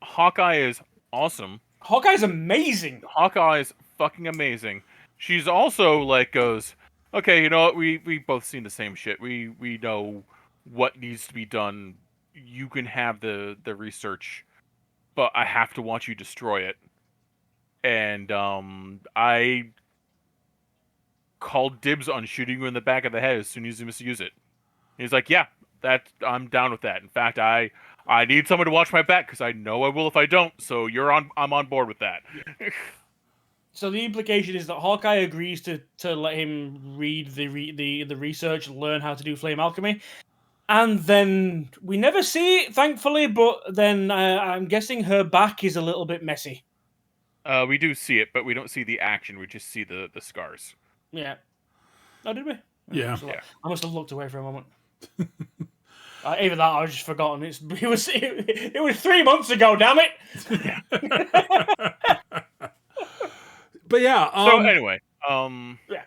Speaker 3: Hawkeye is awesome.
Speaker 2: Hawkeye's amazing.
Speaker 3: Hawkeye is fucking amazing. She's also goes, okay, you know what? We both seen the same shit. We know what needs to be done. You can have the research, but I have to watch you destroy it. And I called dibs on shooting you in the back of the head as soon as you misuse it. He's like, yeah, I'm down with that. In fact, I need someone to watch my back because I know I will if I don't. So I'm on board with that.
Speaker 2: So the implication is that Hawkeye agrees to let him read the research, learn how to do flame alchemy, and then we never see it, thankfully. But then I'm guessing her back is a little bit messy.
Speaker 3: We do see it, but we don't see the action. We just see the scars.
Speaker 2: Yeah. Oh, did we?
Speaker 1: Yeah.
Speaker 2: I must have looked away for a moment. Either that, or I just forgotten. It was 3 months ago. Damn it!
Speaker 1: But yeah.
Speaker 3: So anyway,
Speaker 2: yeah.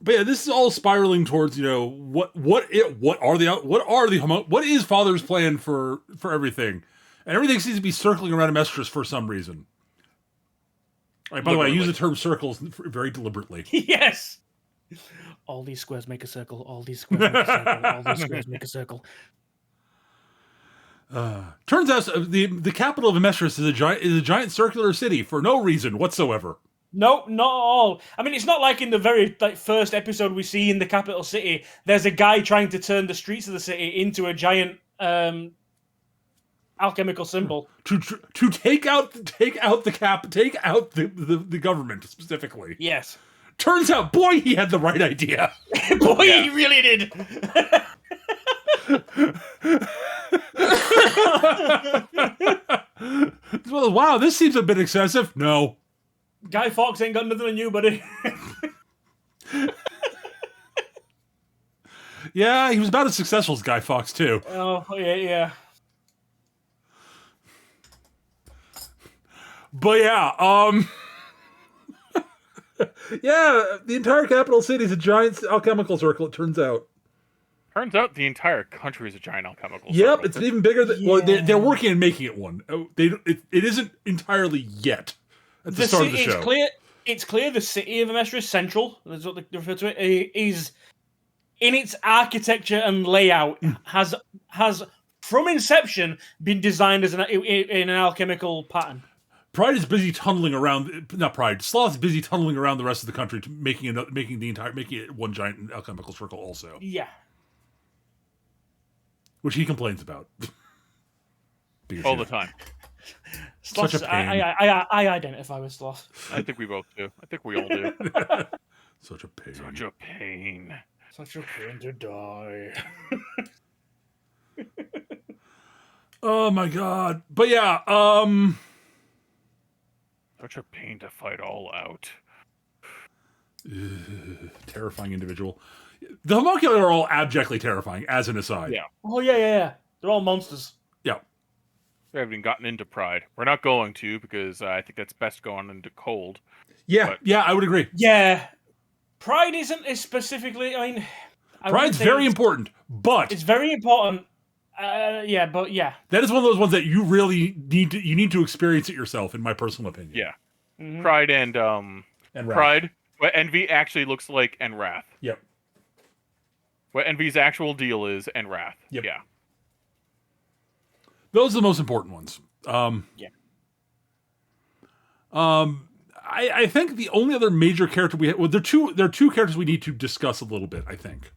Speaker 1: But yeah, this is all spiraling towards what is Father's plan for everything, and everything seems to be circling around Amestris for some reason. By the way, I use the term circles very deliberately.
Speaker 2: Yes. All these squares make a circle. All these squares make a circle. All these squares make a circle.
Speaker 1: Turns out the capital of Amestris is a giant circular city for no reason whatsoever.
Speaker 2: No, not at all. I mean, it's not like in the very first episode we see in the capital city, there's a guy trying to turn the streets of the city into a giant alchemical symbol.
Speaker 1: To take out the government specifically.
Speaker 2: Yes.
Speaker 1: Turns out, boy, he had the right idea.
Speaker 2: Boy, he really did.
Speaker 1: Well, wow, this seems a bit excessive. No.
Speaker 2: Guy Fawkes ain't got nothing on you, buddy.
Speaker 1: Yeah, he was about as successful as Guy Fawkes, too.
Speaker 2: Oh, yeah.
Speaker 1: But yeah, yeah, the entire capital city is a giant alchemical circle, it turns out.
Speaker 3: Turns out the entire country is a giant alchemical
Speaker 1: Yep,
Speaker 3: circle.
Speaker 1: it's even bigger than... Well, they're working on making it one. It isn't entirely yet at the start of the show.
Speaker 2: It's clear the city of Amestris Central, that's what they refer to it, is in its architecture and layout has from inception been designed as in an alchemical pattern.
Speaker 1: Pride is busy tunneling around. Not Pride. Sloth is busy tunneling around the rest of the country to making it one giant alchemical circle. Also,
Speaker 2: yeah,
Speaker 1: which he complains about
Speaker 3: all the time.
Speaker 1: Such a pain.
Speaker 2: I identify with Sloth.
Speaker 3: I think we both do. I think we all do.
Speaker 1: Such a pain.
Speaker 3: Such a pain.
Speaker 2: Such a pain to die.
Speaker 1: Oh my god! But yeah,
Speaker 3: such a pain to fight all out.
Speaker 1: Terrifying individual. The homunculi are all abjectly terrifying, as an aside.
Speaker 3: Yeah.
Speaker 2: Oh, yeah. They're all monsters.
Speaker 1: Yeah.
Speaker 3: We haven't even gotten into Pride. We're not going to, because I think that's best going into Cold.
Speaker 1: Yeah, I would agree.
Speaker 2: Yeah. Pride isn't as specifically, I mean...
Speaker 1: Pride's very important, but...
Speaker 2: It's very important. Yeah.
Speaker 1: That is one of those ones that you really need to experience it yourself, in my personal opinion.
Speaker 3: Yeah.
Speaker 2: Mm-hmm.
Speaker 3: Pride and
Speaker 1: Wrath.
Speaker 3: Pride. What Envy actually looks like, and Wrath.
Speaker 1: Yep.
Speaker 3: What Envy's actual deal is, and Wrath.
Speaker 1: Yep.
Speaker 3: Yeah.
Speaker 1: Those are the most important ones.
Speaker 2: Yeah.
Speaker 1: I think the only other major character we have... Well, there are two characters we need to discuss a little bit, I think.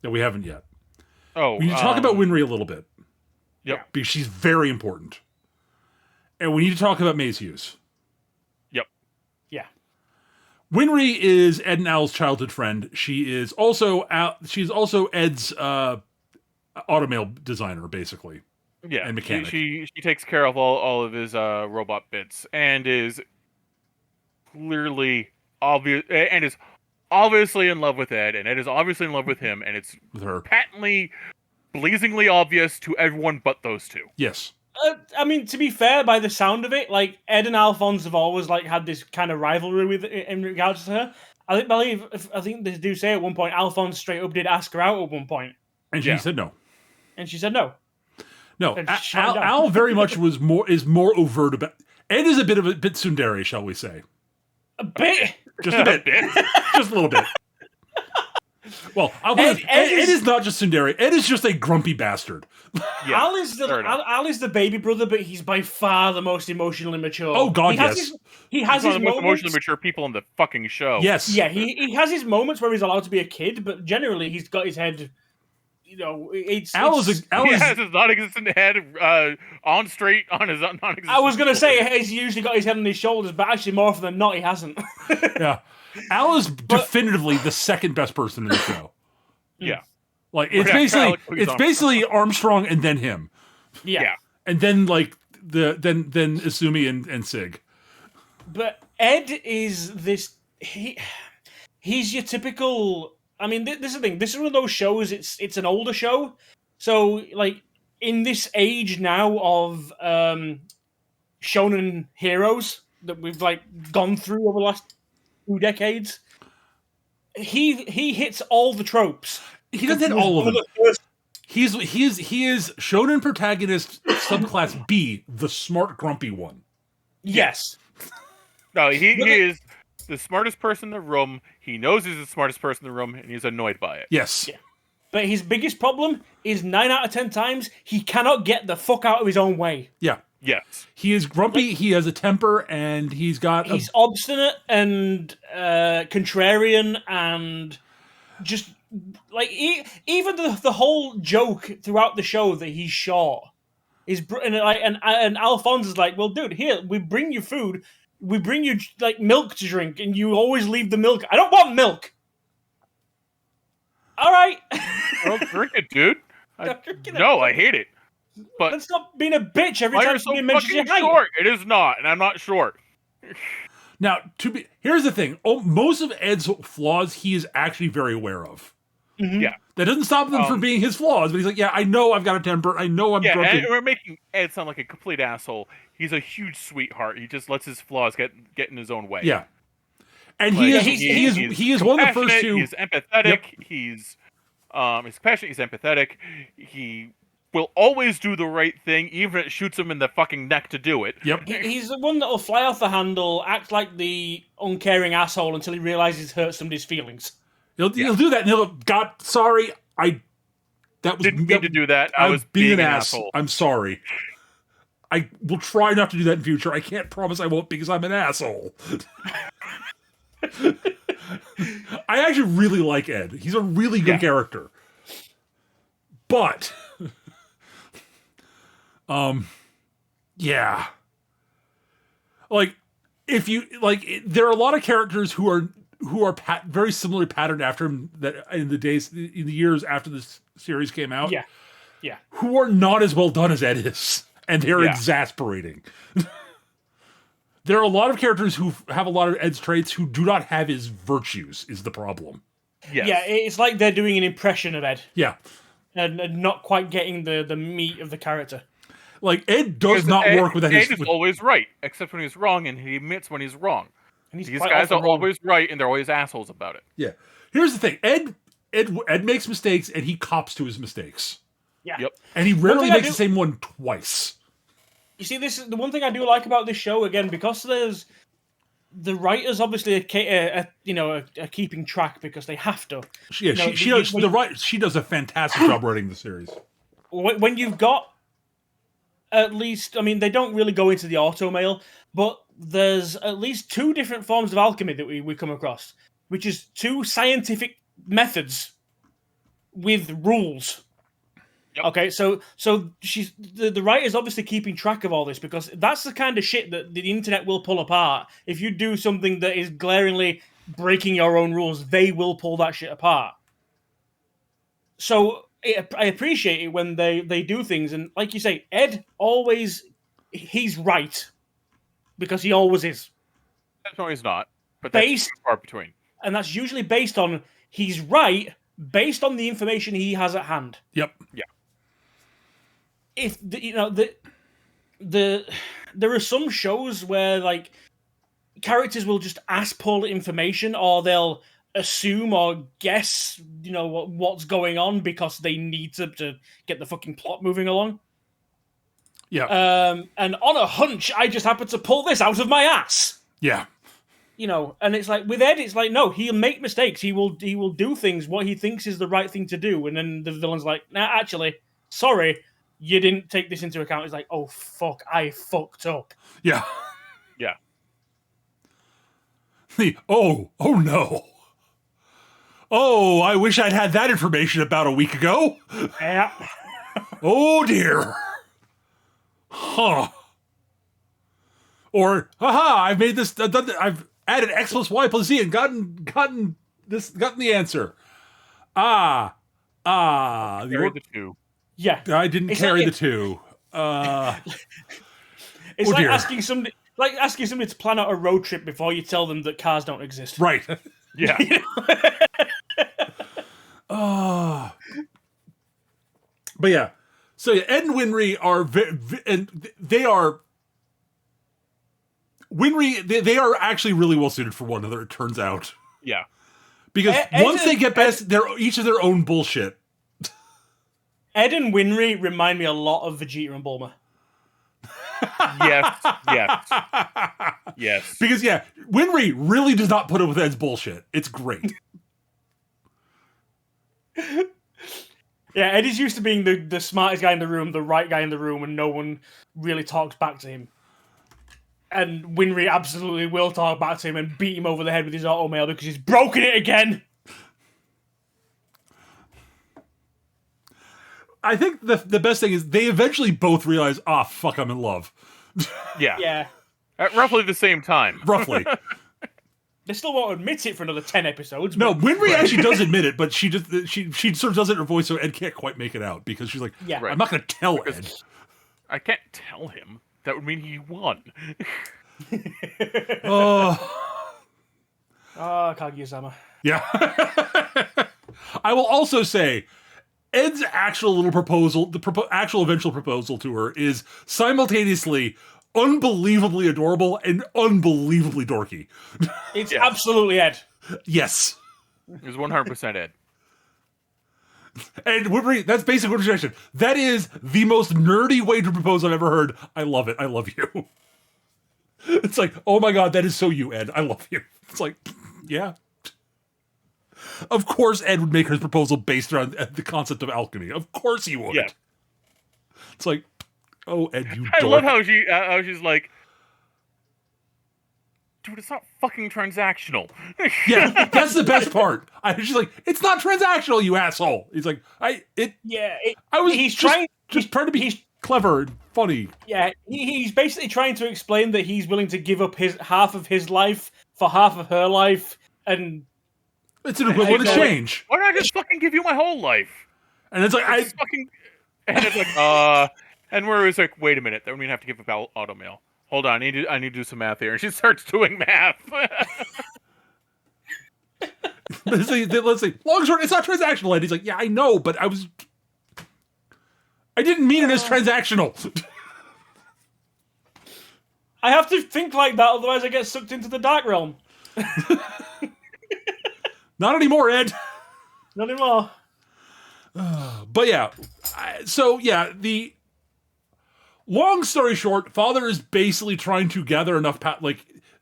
Speaker 1: That we haven't yet.
Speaker 3: Oh,
Speaker 1: We need to talk about Winry a little bit.
Speaker 3: Yep.
Speaker 1: Because she's very important. And we need to talk about Maze Hughes.
Speaker 3: Yep.
Speaker 2: Yeah.
Speaker 1: Winry is Ed and Al's childhood friend. She is also she's also Ed's automail designer, basically.
Speaker 3: Yeah.
Speaker 1: And mechanic.
Speaker 3: She takes care of all of his robot bits, and is clearly obvious, and is obviously in love with Ed, and Ed is obviously in love with him, and it's
Speaker 1: With her.
Speaker 3: patently, blazingly obvious to everyone but those two.
Speaker 1: Yes.
Speaker 2: I mean, to be fair, by the sound of it, like, Ed and Alphonse have always had this kind of rivalry with in regards to her. I think they do say at one point, Alphonse straight up did ask her out at one point,
Speaker 1: And she said no.
Speaker 2: and she said no.
Speaker 1: No,
Speaker 2: And shut down.
Speaker 1: Al very much is more overt about... Ed is a bit tsundere, shall we say.
Speaker 2: A bit.
Speaker 1: Just a bit. Just a little bit. Well, Ed is not just tsundere. Ed is just a grumpy bastard.
Speaker 3: Yeah,
Speaker 2: Al is the baby brother, but he's by far the most emotionally mature.
Speaker 1: Oh, God,
Speaker 2: he has
Speaker 1: yes.
Speaker 2: He has
Speaker 3: He's one
Speaker 2: his
Speaker 3: of the most
Speaker 2: moments.
Speaker 3: emotionally mature people in the fucking show.
Speaker 1: Yes.
Speaker 2: Yeah, he has his moments where he's allowed to be a kid, but generally he's got his head. You know,
Speaker 1: Al is
Speaker 3: He has his non-existent head on straight on his non-existent.
Speaker 2: I was gonna say
Speaker 3: shoulders.
Speaker 2: he's usually got his head on his shoulders, but actually more often than not, he hasn't.
Speaker 1: Yeah. Al is definitively the second best person in the show.
Speaker 3: Yeah.
Speaker 1: Like it's
Speaker 3: Yeah,
Speaker 1: basically Armstrong and then him.
Speaker 2: Yeah.
Speaker 1: And then then Isumi and Sig.
Speaker 2: But Ed is this. He's your typical. I mean, this is the thing. This is one of those shows. It's an older show, so like in this age now of shonen heroes that we've gone through over the last 2 decades, he hits all the tropes.
Speaker 1: He doesn't hit all of them. He is shonen protagonist subclass B, the smart grumpy one.
Speaker 2: Yes.
Speaker 3: No, he is the smartest person in the room. He knows he's the smartest person in the room, and he's annoyed by it.
Speaker 1: Yes.
Speaker 2: Yeah. But his biggest problem is 9 out of 10 times he cannot get the fuck out of his own way.
Speaker 1: Yeah.
Speaker 3: Yes.
Speaker 1: He is grumpy, he has a temper, and he's
Speaker 2: obstinate and contrarian, and just like even the whole joke throughout the show that he's short is and Alphonse is like, well, dude, here we bring you food, we bring you like milk to drink, and you always leave the milk. I don't want milk. All right.
Speaker 3: Don't drink it, dude. I hate it. But
Speaker 2: let's stop being a bitch every time
Speaker 3: somebody
Speaker 2: so mentions your height.
Speaker 3: Short. It is not, and I'm not short.
Speaker 1: Now, here's the thing. Most of Ed's flaws he is actually very aware of.
Speaker 2: Mm-hmm.
Speaker 3: Yeah.
Speaker 1: That doesn't stop them from being his flaws, but he's like, yeah, I know I've got a temper. I know I'm grumpy.
Speaker 3: And we're making Ed sound like a complete asshole. He's a huge sweetheart. He just lets his flaws get in his own way.
Speaker 1: Yeah. And
Speaker 3: like,
Speaker 1: he is one of the first to...
Speaker 3: He's empathetic.
Speaker 1: Yep.
Speaker 3: He's compassionate. He's empathetic. He will always do the right thing, even if it shoots him in the fucking neck to do it.
Speaker 1: Yep.
Speaker 2: He's the one that'll fly off the handle, act like the uncaring asshole until he realizes he's hurt somebody's feelings.
Speaker 1: He'll do that, and he'll go, God, sorry,
Speaker 3: didn't mean to do that. I was being an asshole.
Speaker 1: I'm sorry. I will try not to do that in future. I can't promise I won't because I'm an asshole. I actually really like Ed. He's a really good character. But, yeah. Like, if you, like, there are a lot of characters who are very similarly patterned after him that in the years after this series came out.
Speaker 2: Yeah. Yeah.
Speaker 1: Who are not as well done as Ed is. And they're exasperating. There are a lot of characters who have a lot of Ed's traits who do not have his virtues, is the problem.
Speaker 2: Yes. Yeah, it's like they're doing an impression of Ed.
Speaker 1: Yeah.
Speaker 2: And not quite getting the meat of the character.
Speaker 1: Like, Ed does not work with Ed.
Speaker 3: Ed is always right, except when he's wrong, and he admits when he's wrong.
Speaker 2: And
Speaker 3: these guys are always right, and they're always assholes about it.
Speaker 1: Yeah. Here's the thing. Ed makes mistakes, and he cops to his mistakes.
Speaker 2: Yeah.
Speaker 3: Yep.
Speaker 1: And he rarely makes the same one twice.
Speaker 2: You see, this is the one thing I do like about this show, again, because there's the writers obviously are keeping track because they have to.
Speaker 1: She does a fantastic job writing the series.
Speaker 2: When you've got at least, I mean, they don't really go into the auto mail, but there's at least 2 different forms of alchemy that we come across, which is 2 scientific methods with rules. Yep. Okay, so she's the writer's obviously keeping track of all this because that's the kind of shit that the internet will pull apart. If you do something that is glaringly breaking your own rules, they will pull that shit apart. So I appreciate it when they do things, and like you say, Ed he's right because he always is.
Speaker 3: No, he's not. But that's far between. And
Speaker 2: that's usually based on he's right based on the information he has at hand.
Speaker 1: Yep.
Speaker 3: Yeah.
Speaker 2: If there are some shows where like characters will just pull information, or they'll assume or guess, what's going on because they need to get the fucking plot moving along.
Speaker 1: Yeah.
Speaker 2: And on a hunch, I just happen to pull this out of my ass.
Speaker 1: Yeah.
Speaker 2: And it's like with Ed, it's like no, he'll make mistakes. He will do things what he thinks is the right thing to do, and then the villain's like, nah, actually, sorry. You didn't take this into account. It's like, oh, fuck, I fucked up.
Speaker 1: Yeah.
Speaker 3: Yeah.
Speaker 1: Oh no. Oh, I wish I'd had that information about a week ago.
Speaker 2: Yeah.
Speaker 1: Oh, dear. Huh. Or, haha, I've made this, I've added X plus Y plus Z and gotten the answer.
Speaker 3: Carry the 2.
Speaker 2: Yeah,
Speaker 1: I didn't carry the 2.
Speaker 2: It's like asking somebody to plan out a road trip before you tell them that cars don't exist.
Speaker 1: Right.
Speaker 3: Yeah.
Speaker 1: But yeah. So yeah, Ed and Winry are they are actually really well suited for one another, it turns out.
Speaker 3: Yeah.
Speaker 1: Because once they get past each of their own bullshit.
Speaker 2: Ed and Winry remind me a lot of Vegeta and Bulma.
Speaker 3: Yes. Yes.
Speaker 1: Because, yeah, Winry really does not put up with Ed's bullshit. It's great.
Speaker 2: Yeah, Ed is used to being the smartest guy in the room, the right guy in the room, and no one really talks back to him. And Winry absolutely will talk back to him and beat him over the head with his automail because he's broken it again.
Speaker 1: I think the best thing is they eventually both realize, fuck, I'm in love.
Speaker 3: Yeah.
Speaker 2: Yeah.
Speaker 3: At roughly the same time.
Speaker 1: Roughly.
Speaker 2: They still won't admit it for another 10 episodes.
Speaker 1: No, Winry actually does admit it, but she sort of does it in her voice so Ed can't quite make it out because she's like,
Speaker 2: Yeah.
Speaker 1: I'm not going to tell Ed.
Speaker 3: I can't tell him. That would mean he won.
Speaker 2: Kaguya-sama.
Speaker 1: Yeah. I will also say, Ed's actual little proposal, actual eventual proposal to her is simultaneously unbelievably adorable and unbelievably dorky.
Speaker 2: It's absolutely Ed.
Speaker 1: Yes.
Speaker 3: It was 100% Ed.
Speaker 1: And Winry, that's basic rejection. That is the most nerdy way to propose I've ever heard. I love it. I love you. It's like, oh my god, that is so you, Ed. I love you. It's like, yeah. Of course Ed would make his proposal based around the concept of alchemy. Of course he would.
Speaker 3: Yeah.
Speaker 1: It's like, oh, Ed, you
Speaker 3: I
Speaker 1: dork.
Speaker 3: love how she's like, dude, it's not fucking transactional.
Speaker 1: Yeah, that's the best part. She's like, it's not transactional, you asshole. He's like, I was
Speaker 2: he's
Speaker 1: just trying to be clever and funny.
Speaker 2: Yeah, he's basically trying to explain that he's willing to give up half of his life for half of her life, and
Speaker 1: it's an equivalent exchange.
Speaker 3: Why don't I just fucking give you my whole life?
Speaker 1: And it's like,
Speaker 3: and it's like, and where it was like, wait a minute, then we have to give up automail. Hold on, I need to do some math here. And she starts doing math.
Speaker 1: Let's say, long short, it's not transactional. And he's like, yeah, I know, but I didn't mean it as transactional.
Speaker 2: I have to think like that, otherwise I get sucked into the dark realm.
Speaker 1: Not anymore, Ed.
Speaker 2: Not anymore.
Speaker 1: But yeah, the long story short, Father is basically trying to gather enough,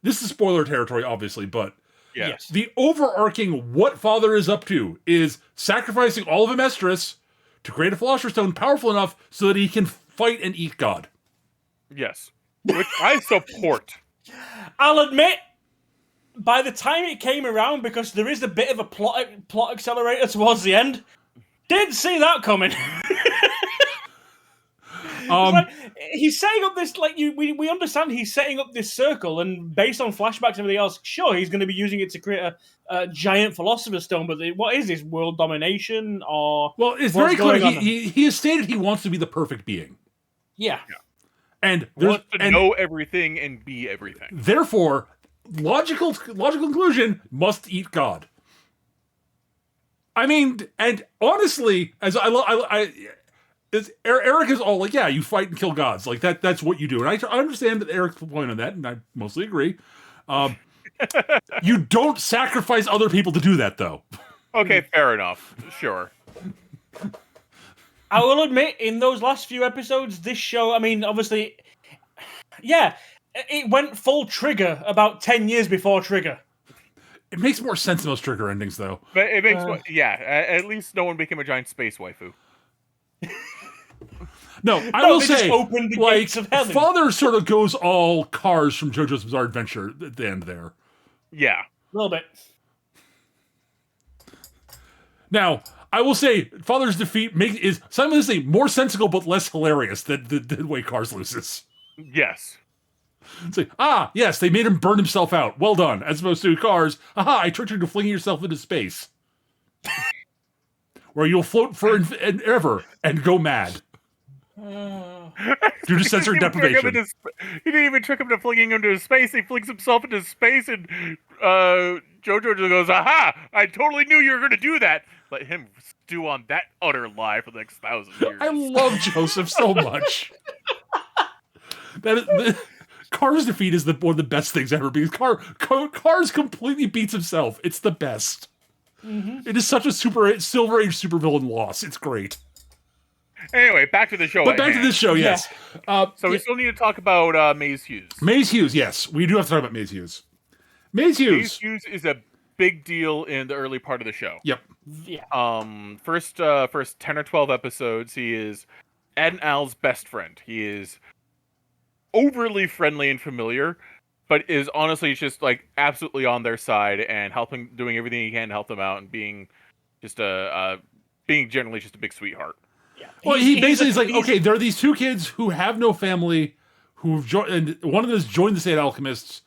Speaker 1: this is spoiler territory, obviously, but
Speaker 3: Yes.
Speaker 1: the overarching what Father is up to is sacrificing all of Amestris to create a Philosopher's Stone powerful enough so that he can fight and eat God.
Speaker 3: Yes. Which I support.
Speaker 2: I'll admit, by the time it came around, because there is a bit of a plot accelerator towards the end, didn't see that coming. He's setting up this, we understand he's setting up this circle, and based on flashbacks and everything else, sure, he's going to be using it to create a giant Philosopher's Stone, but what is this, world domination, or...
Speaker 1: Well, it's very clear, he has stated he wants to be the perfect being.
Speaker 2: Yeah.
Speaker 1: And
Speaker 3: He wants to know everything and be everything.
Speaker 1: Therefore, logical conclusion, must eat God. I mean, and honestly, as Eric is all like, yeah, you fight and kill gods. Like, that's what you do. And I understand that Eric's point on that, and I mostly agree. You don't sacrifice other people to do that, though.
Speaker 3: Okay, fair enough. Sure.
Speaker 2: I will admit, in those last few episodes, this show, I mean, obviously, yeah, it went full Trigger about 10 years before Trigger.
Speaker 1: It makes more sense in those Trigger endings, though.
Speaker 3: But it makes at least no one became a giant space waifu.
Speaker 1: No, I will say,
Speaker 2: opened the gates of heaven.
Speaker 1: Father sort of goes all Cars from JoJo's Bizarre Adventure at the end there.
Speaker 3: Yeah.
Speaker 2: A little bit.
Speaker 1: Now, I will say, Father's defeat is simultaneously more sensible but less hilarious than the way Cars loses.
Speaker 3: Yes.
Speaker 1: It's like, yes, they made him burn himself out. Well done. As opposed to Cars, I tricked you into flinging yourself into space. Where you'll float for ever and go mad. Due to sensory deprivation.
Speaker 3: He didn't even trick him into flinging him into space. He flings himself into space, and JoJo just goes, aha! I totally knew you were going to do that. Let him stew on that utter lie for the next 1,000 years.
Speaker 1: I love Joseph so much. Cars' defeat is one of the best things ever, because Cars completely beats himself. It's the best. Mm-hmm. It is such a Silver Age supervillain loss. It's great.
Speaker 3: Anyway, back to the show.
Speaker 1: But back to this show,
Speaker 2: Yeah.
Speaker 1: yes.
Speaker 3: So we still need to talk about Maze Hughes.
Speaker 1: Maze Hughes, yes. We do have to talk about Maze Hughes. Maze
Speaker 3: Maze
Speaker 1: Hughes.
Speaker 3: Hughes is a big deal in the early part of the show.
Speaker 1: Yep.
Speaker 2: Yeah.
Speaker 3: First 10 or 12 episodes, he is Ed and Al's best friend. He is overly friendly and familiar, but is honestly just like absolutely on their side and doing everything he can to help them out, and being just being generally just a big sweetheart.
Speaker 2: Yeah.
Speaker 1: Well, he basically is like, okay, there are these two kids who have no family, who've joined, and one of them has joined the State Alchemists.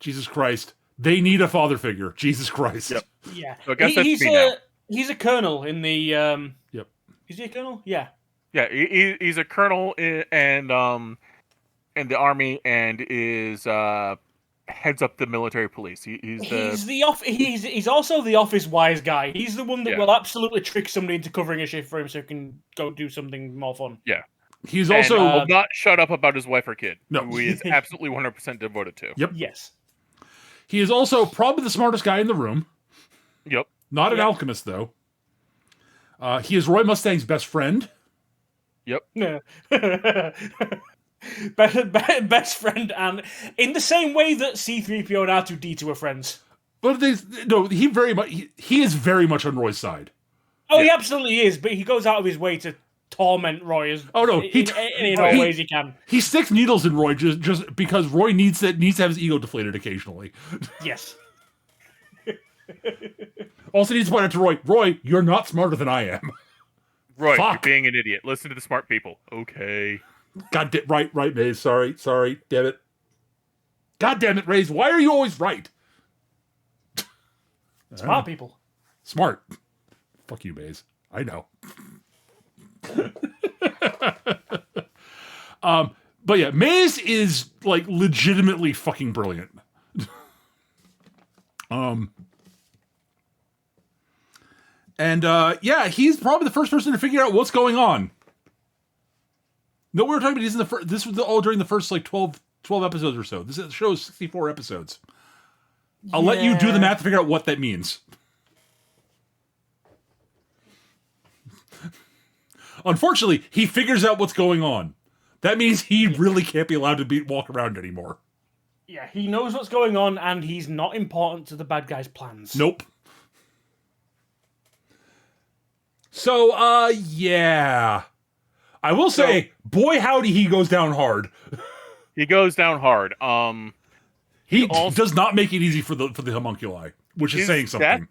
Speaker 1: Jesus Christ. They need a father figure. Jesus Christ.
Speaker 3: Yep.
Speaker 2: Yeah.
Speaker 3: So I guess that's me now.
Speaker 2: He's a colonel in the.
Speaker 1: Yep.
Speaker 2: Is he a colonel? Yeah.
Speaker 3: Yeah, he's a colonel in the army, and is heads up the military police.
Speaker 2: He's also the office wise guy. He's the one that will absolutely trick somebody into covering a shift for him so he can go do something more fun.
Speaker 3: Yeah.
Speaker 1: He's also
Speaker 3: will not shut up about his wife or kid,
Speaker 1: No.
Speaker 3: who he is absolutely 100% devoted to.
Speaker 1: Yep.
Speaker 2: Yes.
Speaker 1: He is also probably the smartest guy in the room.
Speaker 3: Yep.
Speaker 1: Not an alchemist, though. He is Roy Mustang's best friend.
Speaker 3: Yep.
Speaker 2: Best friend, and in the same way that C-3PO and R2-D2 are friends.
Speaker 1: But he is very much on Roy's side.
Speaker 2: Oh, he absolutely is, but he goes out of his way to torment Roy in all ways he can.
Speaker 1: He sticks needles in Roy just because Roy needs to have his ego deflated occasionally.
Speaker 2: Yes.
Speaker 1: Also needs to point out to Roy, you're not smarter than I am.
Speaker 3: Roy,
Speaker 1: Fuck.
Speaker 3: you're being an idiot. Listen to the smart people. Okay.
Speaker 1: Right, Maze. Sorry, damn it. God damn it, Maze. Why are you always right?
Speaker 2: Smart people.
Speaker 1: Smart. Fuck you, Maze. I know. But yeah, Maze is like legitimately fucking brilliant. He's probably the first person to figure out what's going on. No, we were talking about he's in the first. This was all during the first like 12 episodes or so. This show is 64 episodes. I'll let you do the math to figure out what that means. Unfortunately, he figures out what's going on. That means he really can't be allowed to walk around anymore.
Speaker 2: Yeah, he knows what's going on, and he's not important to the bad guy's plans.
Speaker 1: Nope. So, yeah. I will say, boy howdy, he goes down hard.
Speaker 3: He goes down hard.
Speaker 1: He does not make it easy for the homunculi, which is saying something.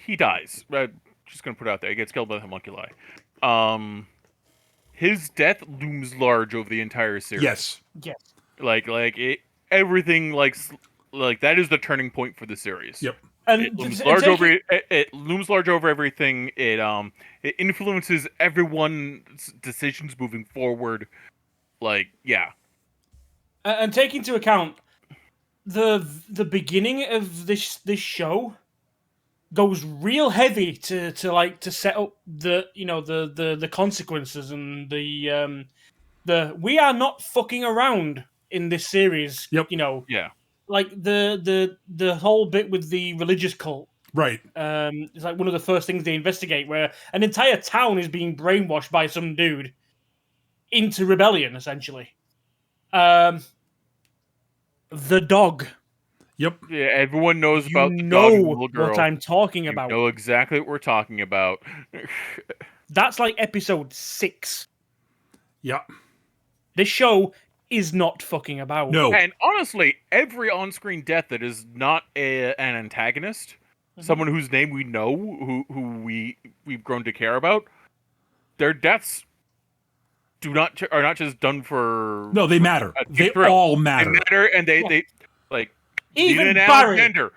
Speaker 3: He dies. Just gonna put it out there. He gets killed by the homunculi. His death looms large over the entire series.
Speaker 1: Yes.
Speaker 2: Yes.
Speaker 3: Everything that is the turning point for the series.
Speaker 1: Yep.
Speaker 2: And
Speaker 3: it looms large over everything. It influences everyone's decisions moving forward.
Speaker 2: And take into account the beginning of this show goes real heavy to set up the consequences and the we are not fucking around in this series.
Speaker 1: Yep.
Speaker 3: Yeah.
Speaker 2: Like the whole bit with the religious cult.
Speaker 1: Right.
Speaker 2: It's like one of the first things they investigate, where an entire town is being brainwashed by some dude into rebellion, essentially. The dog.
Speaker 1: Yep.
Speaker 3: Yeah, everyone knows about the dog and the little girl.
Speaker 2: What I'm talking about.
Speaker 3: You know exactly what we're talking about.
Speaker 2: That's like episode 6.
Speaker 1: Yeah.
Speaker 2: This show is not fucking about.
Speaker 1: No.
Speaker 3: And honestly, every on-screen death that is not an antagonist, someone whose name we know, who we've grown to care about, their deaths are not just done for.
Speaker 1: No, they matter. They all matter.
Speaker 3: They matter, and they
Speaker 2: even
Speaker 3: Alexander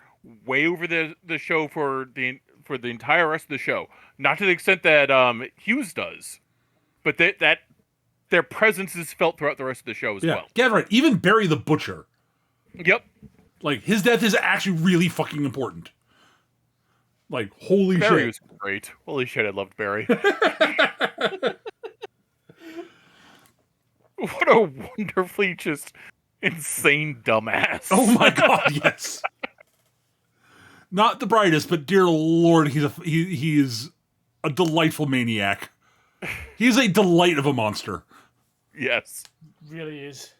Speaker 3: way over the show for the entire rest of the show. Not to the extent that Hughes does, but that their presence is felt throughout the rest of the show as well.
Speaker 1: Yeah, right. Even Barry the Butcher.
Speaker 3: Yep.
Speaker 1: Like, his death is actually really fucking important. Like, holy
Speaker 3: Barry
Speaker 1: shit.
Speaker 3: was great. Holy shit, I loved Barry. What a wonderfully just insane dumbass.
Speaker 1: Oh my god, yes. Not the brightest, but dear lord, he is a delightful maniac. He's a delight of a monster.
Speaker 3: Yes.
Speaker 2: Really is.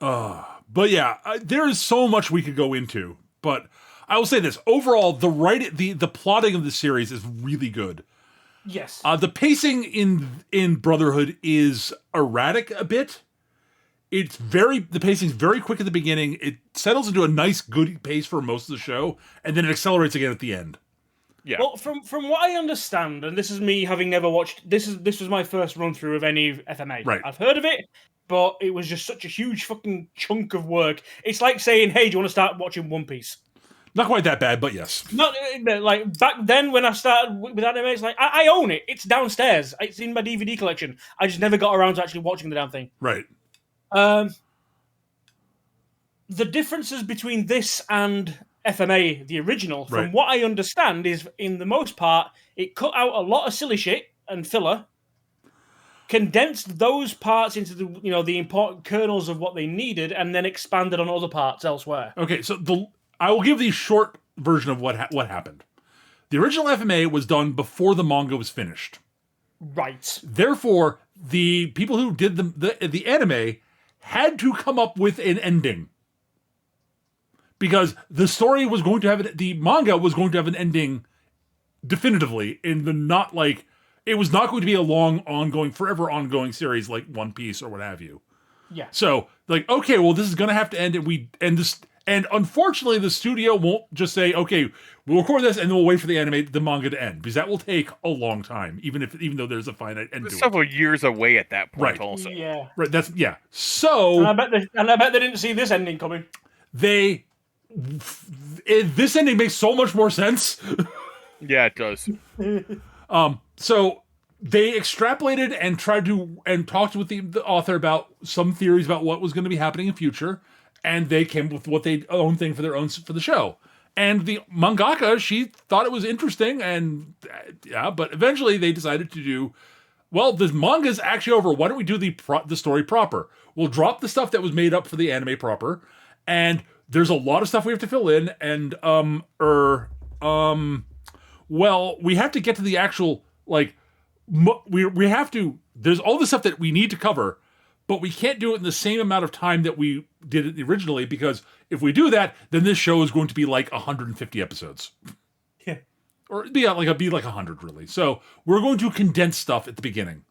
Speaker 1: But yeah, there is so much we could go into. But I will say this: overall, the plotting of the series is really good.
Speaker 2: Yes.
Speaker 1: The pacing in Brotherhood is erratic a bit. The pacing's very quick at the beginning. It settles into a nice, good pace for most of the show, and then it accelerates again at the end.
Speaker 3: Yeah.
Speaker 2: Well, from what I understand, and this is me having never watched. This was my first run through of any FMA.
Speaker 1: Right.
Speaker 2: I've heard of it, but it was just such a huge fucking chunk of work. It's like saying, "Hey, do you want to start watching One Piece?"
Speaker 1: Not quite that bad, but yes.
Speaker 2: Not like back then when I started with anime. It's like I own it. It's downstairs. It's in my DVD collection. I just never got around to actually watching the damn thing.
Speaker 1: Right.
Speaker 2: The differences between this and FMA, the original, from
Speaker 1: Right.
Speaker 2: what I understand, is in the most part, it cut out a lot of silly shit and filler, condensed those parts into the important kernels of what they needed, and then expanded on other parts elsewhere.
Speaker 1: Okay, so I will give the short version of what happened. The original FMA was done before the manga was finished.
Speaker 2: Right.
Speaker 1: Therefore, the people who did the anime had to come up with an ending. Because the story was going to have the manga was going to have an ending definitively in the not like it was not going to be a long forever ongoing series like One Piece or what have you.
Speaker 2: Yeah.
Speaker 1: So, like, okay, well, this is going to have to end, and unfortunately, the studio won't just say, okay, we'll record this and then we'll wait for the manga to end, because that will take a long time, even though there's a finite end to it.
Speaker 3: Several years away at that point,
Speaker 1: Right.
Speaker 3: also.
Speaker 2: Yeah.
Speaker 1: Right. So,
Speaker 2: And I bet they didn't see this ending coming.
Speaker 1: This ending makes so much more sense.
Speaker 3: Yeah, it does.
Speaker 1: So they extrapolated and tried to and talked with the author about some theories about what was going to be happening in future, and they came with what they own thing for the show. And the mangaka, she thought it was interesting, and but eventually they decided to do, well, the manga's actually over. Why don't we do the story proper? We'll drop the stuff that was made up for the anime proper, and there's a lot of stuff we have to fill in, and well, we have to get to the actual, like, we have to, there's all the stuff that we need to cover, but we can't do it in the same amount of time that we did it originally, because if we do that, then this show is going to be like 150 episodes.
Speaker 2: Yeah.
Speaker 1: Or it'd be like 100, really. So we're going to condense stuff at the beginning.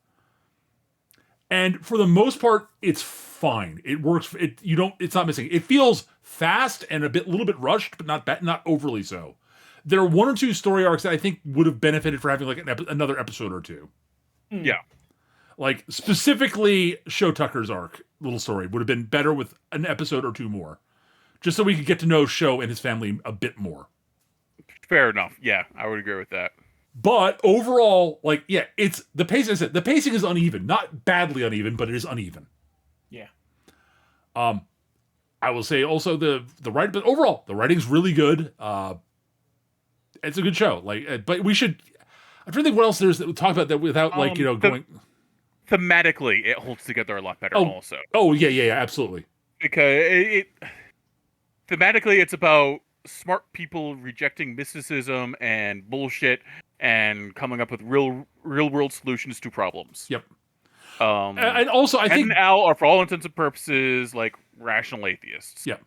Speaker 1: And for the most part, it's fine. It works. It's not missing. It feels fast and a little bit rushed, but not overly so. There are one or two story arcs that I think would have benefited for having like another episode or two.
Speaker 3: Yeah.
Speaker 1: Like specifically Show Tucker's little story would have been better with an episode or two more, just so we could get to know Show and his family a bit more.
Speaker 3: Fair enough. Yeah, I would agree with that.
Speaker 1: But overall, like, yeah, it's the pacing. I said the pacing is uneven, not badly uneven, but it is uneven.
Speaker 2: Yeah.
Speaker 1: I will say also the writing, but overall the writing's really good. It's a good show. Like, but we should. I'm trying to think what else there's that we talk about that without going.
Speaker 3: Thematically, it holds together a lot better. Also.
Speaker 1: Oh yeah, absolutely.
Speaker 3: Because thematically, it's about smart people rejecting mysticism and bullshit and coming up with real world solutions to problems.
Speaker 1: Yep. And also, I think
Speaker 3: Al are, for all intents and purposes, like rational atheists.
Speaker 1: Yeah.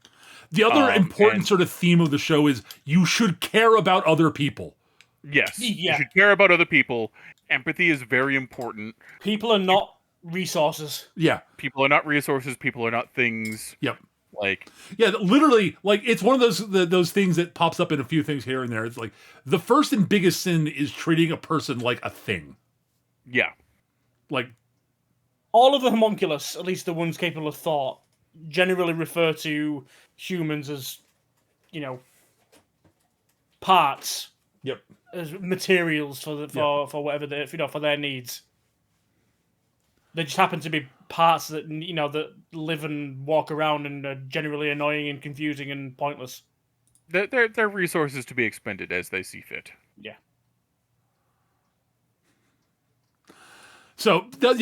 Speaker 1: The other important sort of theme of the show is you should care about other people.
Speaker 3: Yes.
Speaker 2: Yeah.
Speaker 3: You should care about other people. Empathy is very important.
Speaker 2: People are not resources.
Speaker 1: Yeah.
Speaker 3: People are not resources. People are not things.
Speaker 1: Yep.
Speaker 3: Like,
Speaker 1: yeah, literally, like, it's one of those things that pops up in a few things here and there. It's like the first and biggest sin is treating a person like a thing.
Speaker 3: Yeah.
Speaker 1: Like,
Speaker 2: all of the homunculus, at least the ones capable of thought, generally refer to humans as, parts.
Speaker 1: Yep.
Speaker 2: As materials for whatever for their needs. They just happen to be parts that that live and walk around and are generally annoying and confusing and pointless.
Speaker 3: They're resources to be expended as they see fit.
Speaker 2: Yeah.
Speaker 1: So the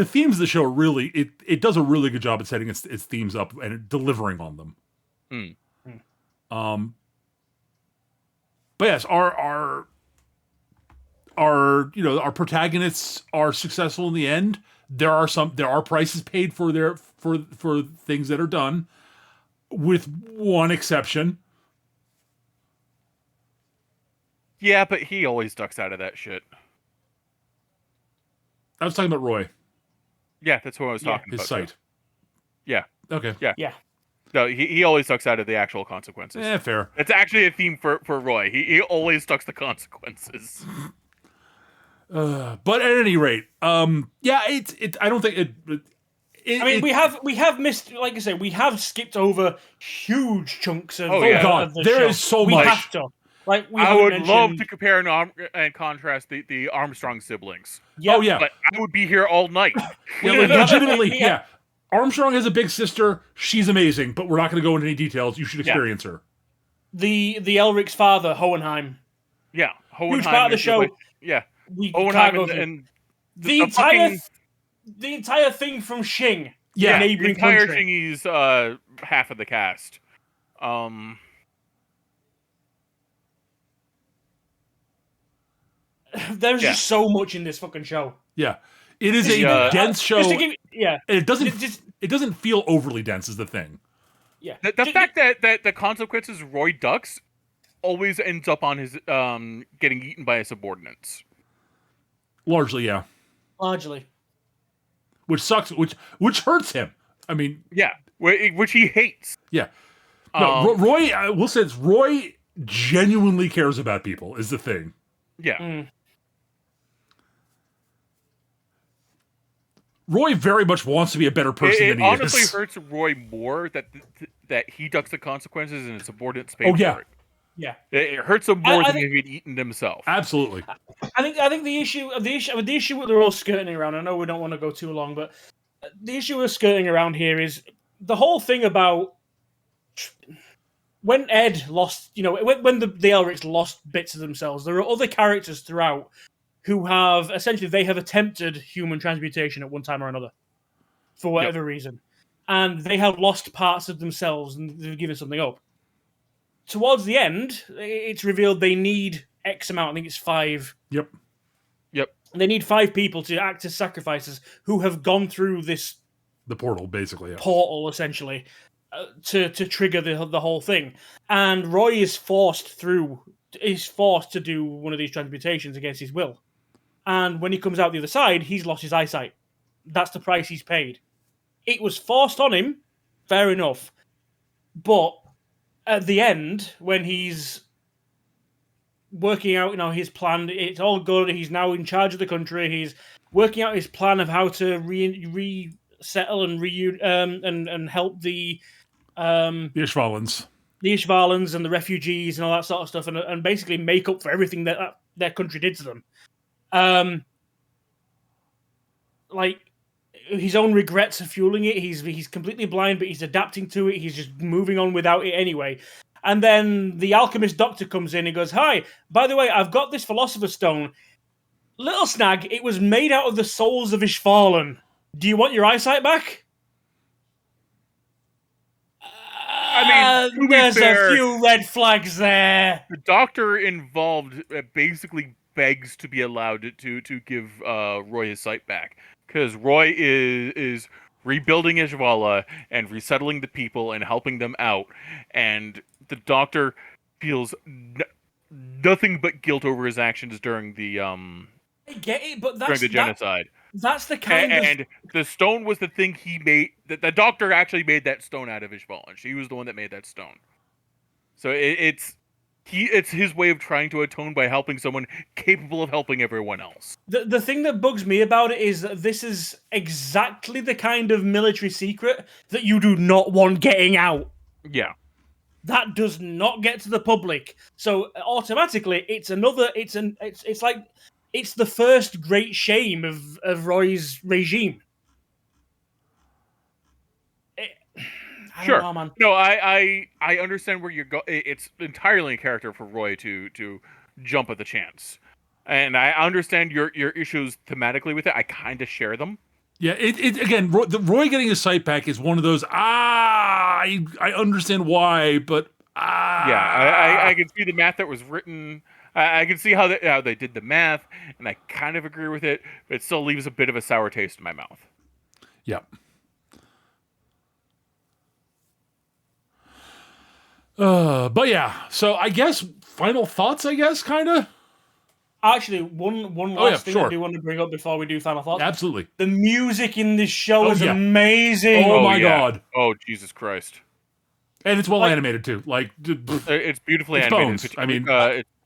Speaker 1: themes of the show are really it does a really good job at setting its themes up and delivering on them.
Speaker 3: Mm.
Speaker 1: But yes, our our protagonists are successful in the end. There are prices paid for for things that are done, with one exception.
Speaker 3: Yeah, but he always ducks out of that shit.
Speaker 1: I was talking about Roy,
Speaker 3: Yeah, that's what I was
Speaker 2: Yeah.
Speaker 3: talking
Speaker 1: his
Speaker 3: about.
Speaker 1: sight.
Speaker 3: Too. Yeah.
Speaker 1: Okay.
Speaker 2: Yeah.
Speaker 3: No, he always ducks out of the actual consequences.
Speaker 1: Fair.
Speaker 3: It's actually a theme for Roy. He always ducks the consequences.
Speaker 1: But at any rate, yeah, it. I don't think it.
Speaker 2: I mean, we have missed, like I say, we have skipped over huge chunks of.
Speaker 3: Oh, yeah.
Speaker 1: God,
Speaker 2: of the
Speaker 1: there
Speaker 2: show.
Speaker 1: is so
Speaker 2: we
Speaker 1: much.
Speaker 2: Have to. Like we
Speaker 3: I
Speaker 2: haven't
Speaker 3: would love
Speaker 2: mentioned-
Speaker 3: to compare and contrast the Armstrong siblings,
Speaker 2: Yep.
Speaker 1: Oh yeah,
Speaker 3: but I would be here all night.
Speaker 1: yeah, like, legitimately,
Speaker 2: we-
Speaker 1: yeah. Armstrong has a big sister. She's amazing, but we're not going to go into any details. You should experience her.
Speaker 2: the Elric's father, Hohenheim.
Speaker 3: Yeah,
Speaker 2: Huge part of the
Speaker 3: is
Speaker 2: show.
Speaker 3: yeah,
Speaker 2: We
Speaker 3: Hohenheim
Speaker 2: can't go through.
Speaker 3: and
Speaker 2: the entire thing from Shing.
Speaker 1: Yeah,
Speaker 2: the
Speaker 3: the
Speaker 2: neighboring
Speaker 3: entire
Speaker 2: country.
Speaker 3: Chinese half of the cast.
Speaker 2: There's just so much in this fucking show.
Speaker 1: Yeah, it is a
Speaker 3: Yeah.
Speaker 1: dense show,
Speaker 2: Just to
Speaker 1: and
Speaker 2: give,
Speaker 1: it doesn't.
Speaker 2: just
Speaker 1: It doesn't feel overly dense. Is the thing.
Speaker 2: yeah.
Speaker 3: The fact that the consequences Roy ducks always ends up on his getting eaten by his subordinates.
Speaker 1: Largely, yeah.
Speaker 2: Largely.
Speaker 1: Which sucks. Which hurts him. I mean,
Speaker 3: Yeah, which he hates.
Speaker 1: yeah. No, Roy. I will say this. Roy genuinely cares about people. Is the thing.
Speaker 3: Yeah.
Speaker 1: Roy very much wants to be a better person
Speaker 3: It
Speaker 1: than he
Speaker 3: honestly
Speaker 1: is.
Speaker 3: hurts Roy more that he ducks the consequences and his subordinates pay
Speaker 1: Oh, yeah.
Speaker 3: for it.
Speaker 2: Yeah.
Speaker 3: It hurts him more
Speaker 2: I
Speaker 3: than
Speaker 2: think-
Speaker 3: if he'd eaten himself.
Speaker 1: Absolutely.
Speaker 2: I think the issue what they're all skirting around. I know we don't want to go too long, but the issue we're skirting around here is the whole thing about when Ed lost. When the Elrics lost bits of themselves, there are other characters throughout who have essentially they have attempted human transmutation at one time or another for whatever reason, and they have lost parts of themselves and they've given something up. Towards the end, it's revealed they need X amount. I think it's 5.
Speaker 1: Yep.
Speaker 2: They need 5 people to act as sacrifices who have gone through this
Speaker 1: The portal, basically. Yeah.
Speaker 2: portal, essentially, to trigger the whole thing. And Roy is forced to do one of these transmutations against his will. And when he comes out the other side, he's lost his eyesight. That's the price he's paid. It was forced on him, fair enough. But at the end, when he's working out, his plan, it's all good. He's now in charge of the country. He's working out his plan of how to resettle and and help the
Speaker 1: The Ishvalans.
Speaker 2: Ishvalans and the refugees and all that sort of stuff, and basically make up for everything that their country did to them. Like his own regrets are fueling it. He's completely blind, but he's adapting to it. He's just moving on without it anyway. And then the alchemist doctor comes in and goes, "Hi, by the way, I've got this philosopher's stone. Little snag, it was made out of the souls of Ishvalan. Do you want your eyesight back?"
Speaker 3: I mean, to be
Speaker 2: there's
Speaker 3: fair,
Speaker 2: a few red flags there.
Speaker 3: the doctor involved basically begs to be allowed to give Roy his sight back, because Roy is rebuilding Ishvala and resettling the people and helping them out, and the doctor feels nothing but guilt over his actions during the
Speaker 2: I get it, but
Speaker 3: during the genocide.
Speaker 2: That's the kind of...
Speaker 3: And the stone was the thing he made. The doctor actually made that stone out of Ishvala. She was the one that made that stone. So it's his way of trying to atone by helping someone capable of helping everyone else.
Speaker 2: The thing that bugs me about it is that this is exactly the kind of military secret that you do not want getting out.
Speaker 3: Yeah.
Speaker 2: That does not get to the public. So automatically, it's the first great shame of Roy's regime. I
Speaker 3: Sure.
Speaker 2: don't know, man.
Speaker 3: No, I understand where you're going. It's entirely a character for Roy to jump at the chance, and I understand your issues thematically with it. I kind of share them.
Speaker 1: Yeah, it again. Roy getting his sight back is one of those. I understand why, but
Speaker 3: Yeah, I can see the math that was written. I can see how they did the math, and I kind of agree with it, but it still leaves a bit of a sour taste in my mouth.
Speaker 1: Yep. But yeah, so I guess final thoughts. I guess kind of.
Speaker 2: Actually, one last thing
Speaker 1: sure.
Speaker 2: I do want to bring up before we do final thoughts.
Speaker 1: Absolutely.
Speaker 2: The music in this show is
Speaker 1: yeah.
Speaker 2: amazing.
Speaker 1: Oh my God.
Speaker 3: Oh Jesus Christ.
Speaker 1: And it's well animated too. Like
Speaker 3: it's beautifully
Speaker 1: it's
Speaker 3: animated.
Speaker 1: Bones. I mean,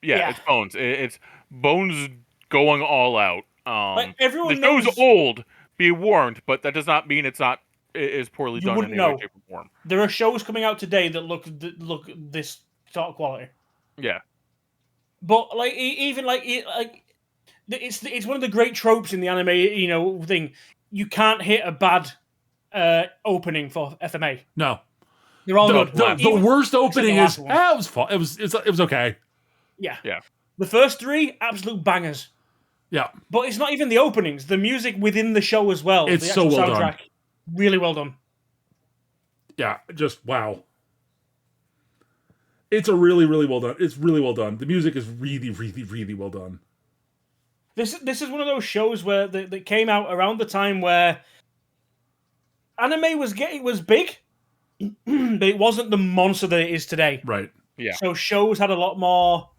Speaker 3: it's Bones. It's Bones going all out.
Speaker 2: Like everyone
Speaker 3: the show's
Speaker 2: knows,
Speaker 3: old, be warned, but that does not mean it's not is poorly
Speaker 2: you
Speaker 3: done
Speaker 2: wouldn't
Speaker 3: in any
Speaker 2: know.
Speaker 3: way, shape, or form.
Speaker 2: There are shows coming out today that look this sort of quality.
Speaker 3: Yeah.
Speaker 2: But like even like it's one of the great tropes in the anime, thing. You can't hit a bad opening for FMA.
Speaker 1: No.
Speaker 2: They're all good.
Speaker 1: The worst opening is
Speaker 2: it
Speaker 1: was fun. It was okay.
Speaker 2: Yeah.
Speaker 3: Yeah.
Speaker 2: The first three absolute bangers.
Speaker 1: Yeah.
Speaker 2: But it's not even the openings. The music within the show as well.
Speaker 1: It's
Speaker 2: the
Speaker 1: so
Speaker 2: actual
Speaker 1: well
Speaker 2: soundtrack,
Speaker 1: done.
Speaker 2: Really well done.
Speaker 1: Yeah, just wow. It's a really, really well done. It's really well done. The music is really, really, really well done.
Speaker 2: This is one of those shows where that came out around the time where anime was big, but it wasn't the monster that it is today.
Speaker 1: Right.
Speaker 3: Yeah.
Speaker 2: So shows had a lot more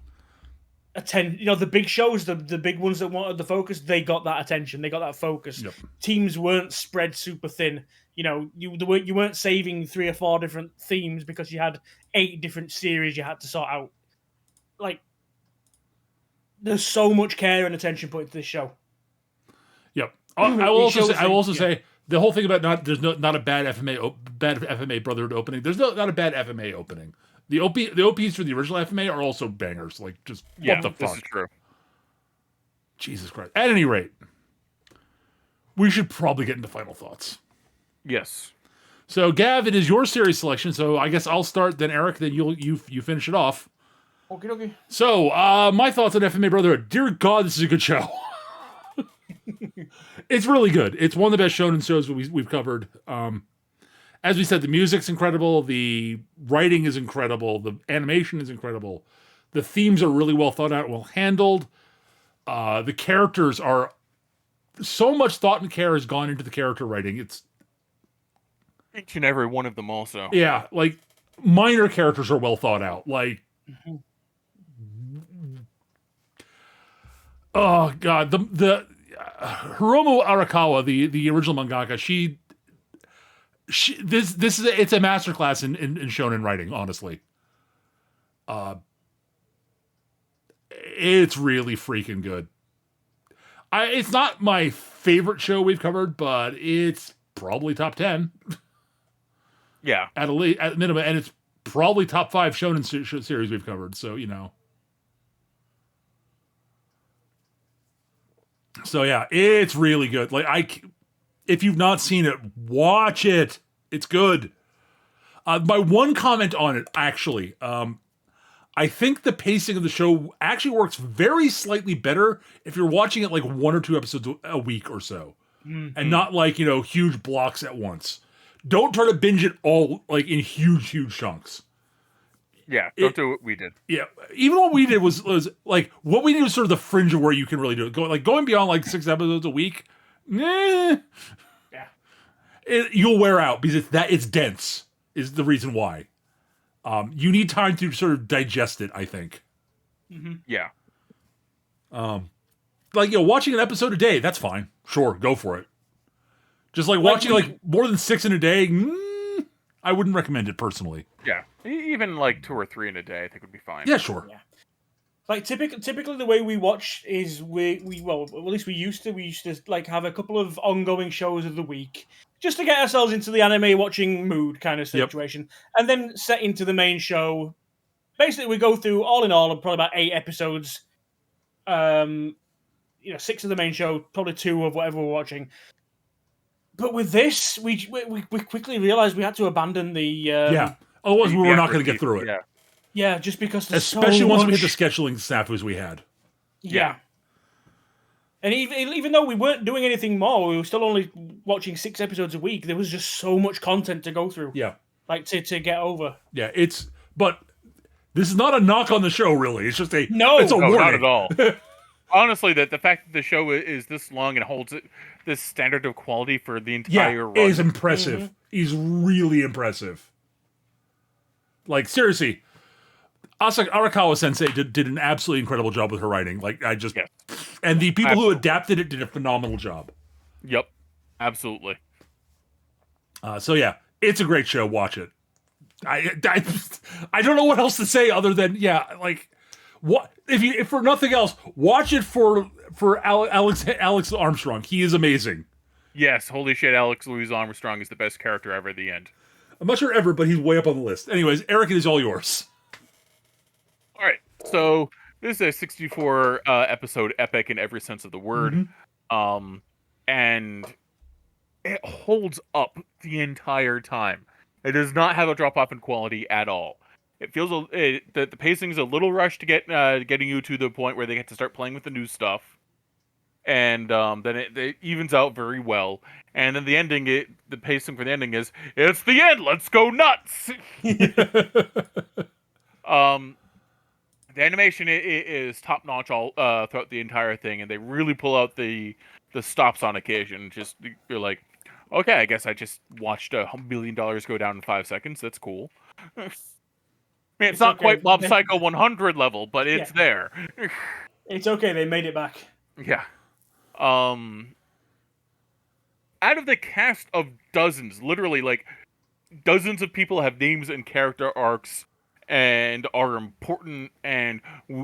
Speaker 2: attention. The big shows, the big ones that wanted the focus, they got that attention. They got that focus.
Speaker 1: Yep.
Speaker 2: Teams weren't spread super thin. You weren't saving 3 or 4 different themes because you had 8 different series you had to sort out. Like, there's so much care and attention put into this show.
Speaker 1: Yep. I will also say the whole thing about there's not a bad FMA Brotherhood opening. There's not a bad FMA opening. The OPs for the original FMA are also bangers. Like, just what the fuck?
Speaker 3: This is true.
Speaker 1: Jesus Christ. At any rate, we should probably get into final thoughts.
Speaker 3: Yes.
Speaker 1: So, Gav, it is your series selection. So, I guess I'll start. Then Eric, then you finish it off.
Speaker 2: Okay.
Speaker 1: So, my thoughts on FMA Brotherhood. Dear God, this is a good show. It's really good. It's one of the best shonen shows we've covered. As we said, the music's incredible. The writing is incredible. The animation is incredible. The themes are really well thought out, well handled. The characters are... So much thought and care has gone into the character writing. It's...
Speaker 3: Each and every one of them also.
Speaker 1: Yeah, like, minor characters are well thought out. Like... Mm-hmm. Oh, God. The Hiromu Arakawa, the original mangaka, it's a masterclass in shonen writing, honestly. It's really freaking good. It's not my favorite show we've covered, but it's probably top 10.
Speaker 3: Yeah.
Speaker 1: At minimum, and it's probably top 5 shonen series we've covered, so, So, yeah, it's really good. Like, if you've not seen it, watch it. It's good. My one comment on it, actually, I think the pacing of the show actually works very slightly better if you're watching it like 1 or 2 episodes a week or so. Mm-hmm. And not like, huge blocks at once. Don't try to binge it all like in huge chunks.
Speaker 3: Yeah, don't do what we did.
Speaker 1: Yeah, even what we did was like, what we did was sort of the fringe of where you can really do it. Going beyond like 6 episodes a week, yeah, you'll wear out because it's dense. Is the reason why. You need time to sort of digest it, I think.
Speaker 3: Mm-hmm. Yeah.
Speaker 1: Watching an episode a day, that's fine. Sure, go for it. Just like watching more than 6 in a day, I wouldn't recommend it personally.
Speaker 3: Yeah, even like 2 or 3 in a day, I think would be fine.
Speaker 1: Yeah, sure.
Speaker 2: Yeah. Like typically the way we watch is well, at least we used to like have a couple of ongoing shows of the week just to get ourselves into the anime watching mood kind of situation, and then set into the main show. Basically, we go through all in all probably about 8 episodes. 6 of the main show, probably 2 of whatever we're watching. But with this, we quickly realized we had to abandon the
Speaker 1: otherwise we were not going to get through it.
Speaker 2: Yeah, just because
Speaker 1: especially once we hit the scheduling snafus we had.
Speaker 2: Yeah. And even though we weren't doing anything more, we were still only watching 6 episodes a week. There was just so much content to go through.
Speaker 1: Yeah.
Speaker 2: Like to get over.
Speaker 1: Yeah, but This is not a knock on the show, really. It's just it's a
Speaker 3: No,
Speaker 1: warning.
Speaker 3: not at all. Honestly, the fact that the show is this long and holds this standard of quality for the entire run
Speaker 1: is impressive. He's really impressive. Like, seriously, Arakawa Sensei did an absolutely incredible job with her writing. Like, and the people who adapted it did a phenomenal job.
Speaker 3: Yep, absolutely.
Speaker 1: So yeah, it's a great show. Watch it. I don't know what else to say other than like, what if for nothing else, watch it for Alex Armstrong. He is amazing.
Speaker 3: Yes, holy shit, Alex Louis Armstrong is the best character ever at the end.
Speaker 1: I'm not sure ever, but he's way up on the list. Anyways, Eric, it is all yours.
Speaker 3: All right, so this is a 64 episode epic in every sense of the word, and it holds up the entire time. It does not have a drop off in quality at all. It feels the pacing is a little rushed to getting you to the point where they get to start playing with the new stuff, and then it evens out very well. And then the ending, the pacing for the ending is it's the end. Let's go nuts. The animation is top notch all throughout the entire thing, and they really pull out the stops on occasion. Just you're like, okay, I guess I just watched $1 million go down in 5 seconds. That's cool. I mean, it's not quite Mob Psycho 100 level, but it's there.
Speaker 2: It's okay. They made it back.
Speaker 3: Yeah. Out of the cast of dozens, literally like dozens of people have names and character arcs and are important, and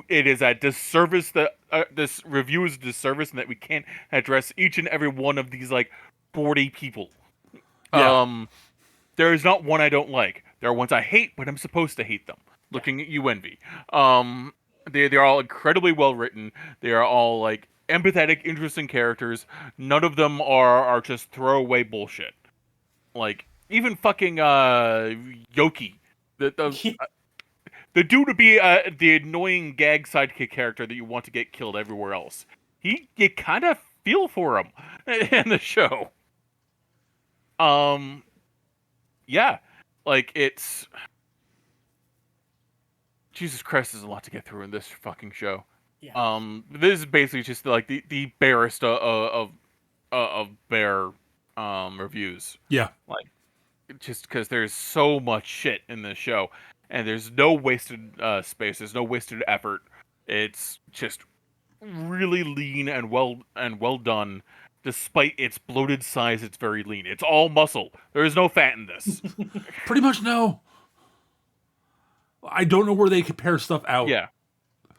Speaker 3: it is a disservice that this review is a disservice and that we can't address each and every one of these like 40 people. Yeah. There is not one I don't like. There are ones I hate, but I'm supposed to hate them. Looking at you, Envy. They're all incredibly well written. They are all like empathetic, interesting characters. None of them are just throwaway bullshit. Like even fucking Yoki, the dude to be the annoying gag sidekick character that you want to get killed everywhere else. You kind of feel for him in the show. Yeah, like it's Jesus Christ, there's a lot to get through in this fucking show. Yeah. This is basically just like the barest of bear reviews.
Speaker 1: Yeah.
Speaker 3: Like just because there's so much shit in this show, and there's no wasted space. There's no wasted effort. It's just really lean and well done. Despite its bloated size, it's very lean. It's all muscle. There is no fat in this.
Speaker 1: Pretty much no. I don't know where they compare stuff out.
Speaker 3: Yeah.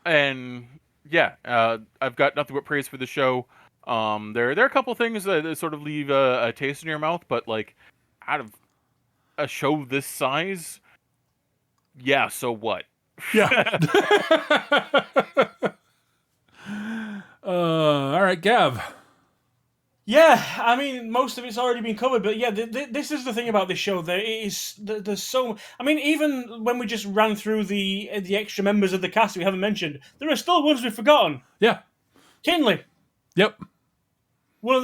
Speaker 3: And yeah, I've got nothing but praise for the show. There are a couple things that sort of leave a taste in your mouth, but like out of a show this size, yeah, so what?
Speaker 1: Yeah. All right, Gav.
Speaker 2: Yeah, I mean, most of it's already been covered, but yeah, this is the thing about this show. There's so... I mean, even when we just ran through the extra members of the cast we haven't mentioned, there are still ones we've forgotten.
Speaker 1: Yeah.
Speaker 2: Kinley.
Speaker 1: Yep.
Speaker 2: One of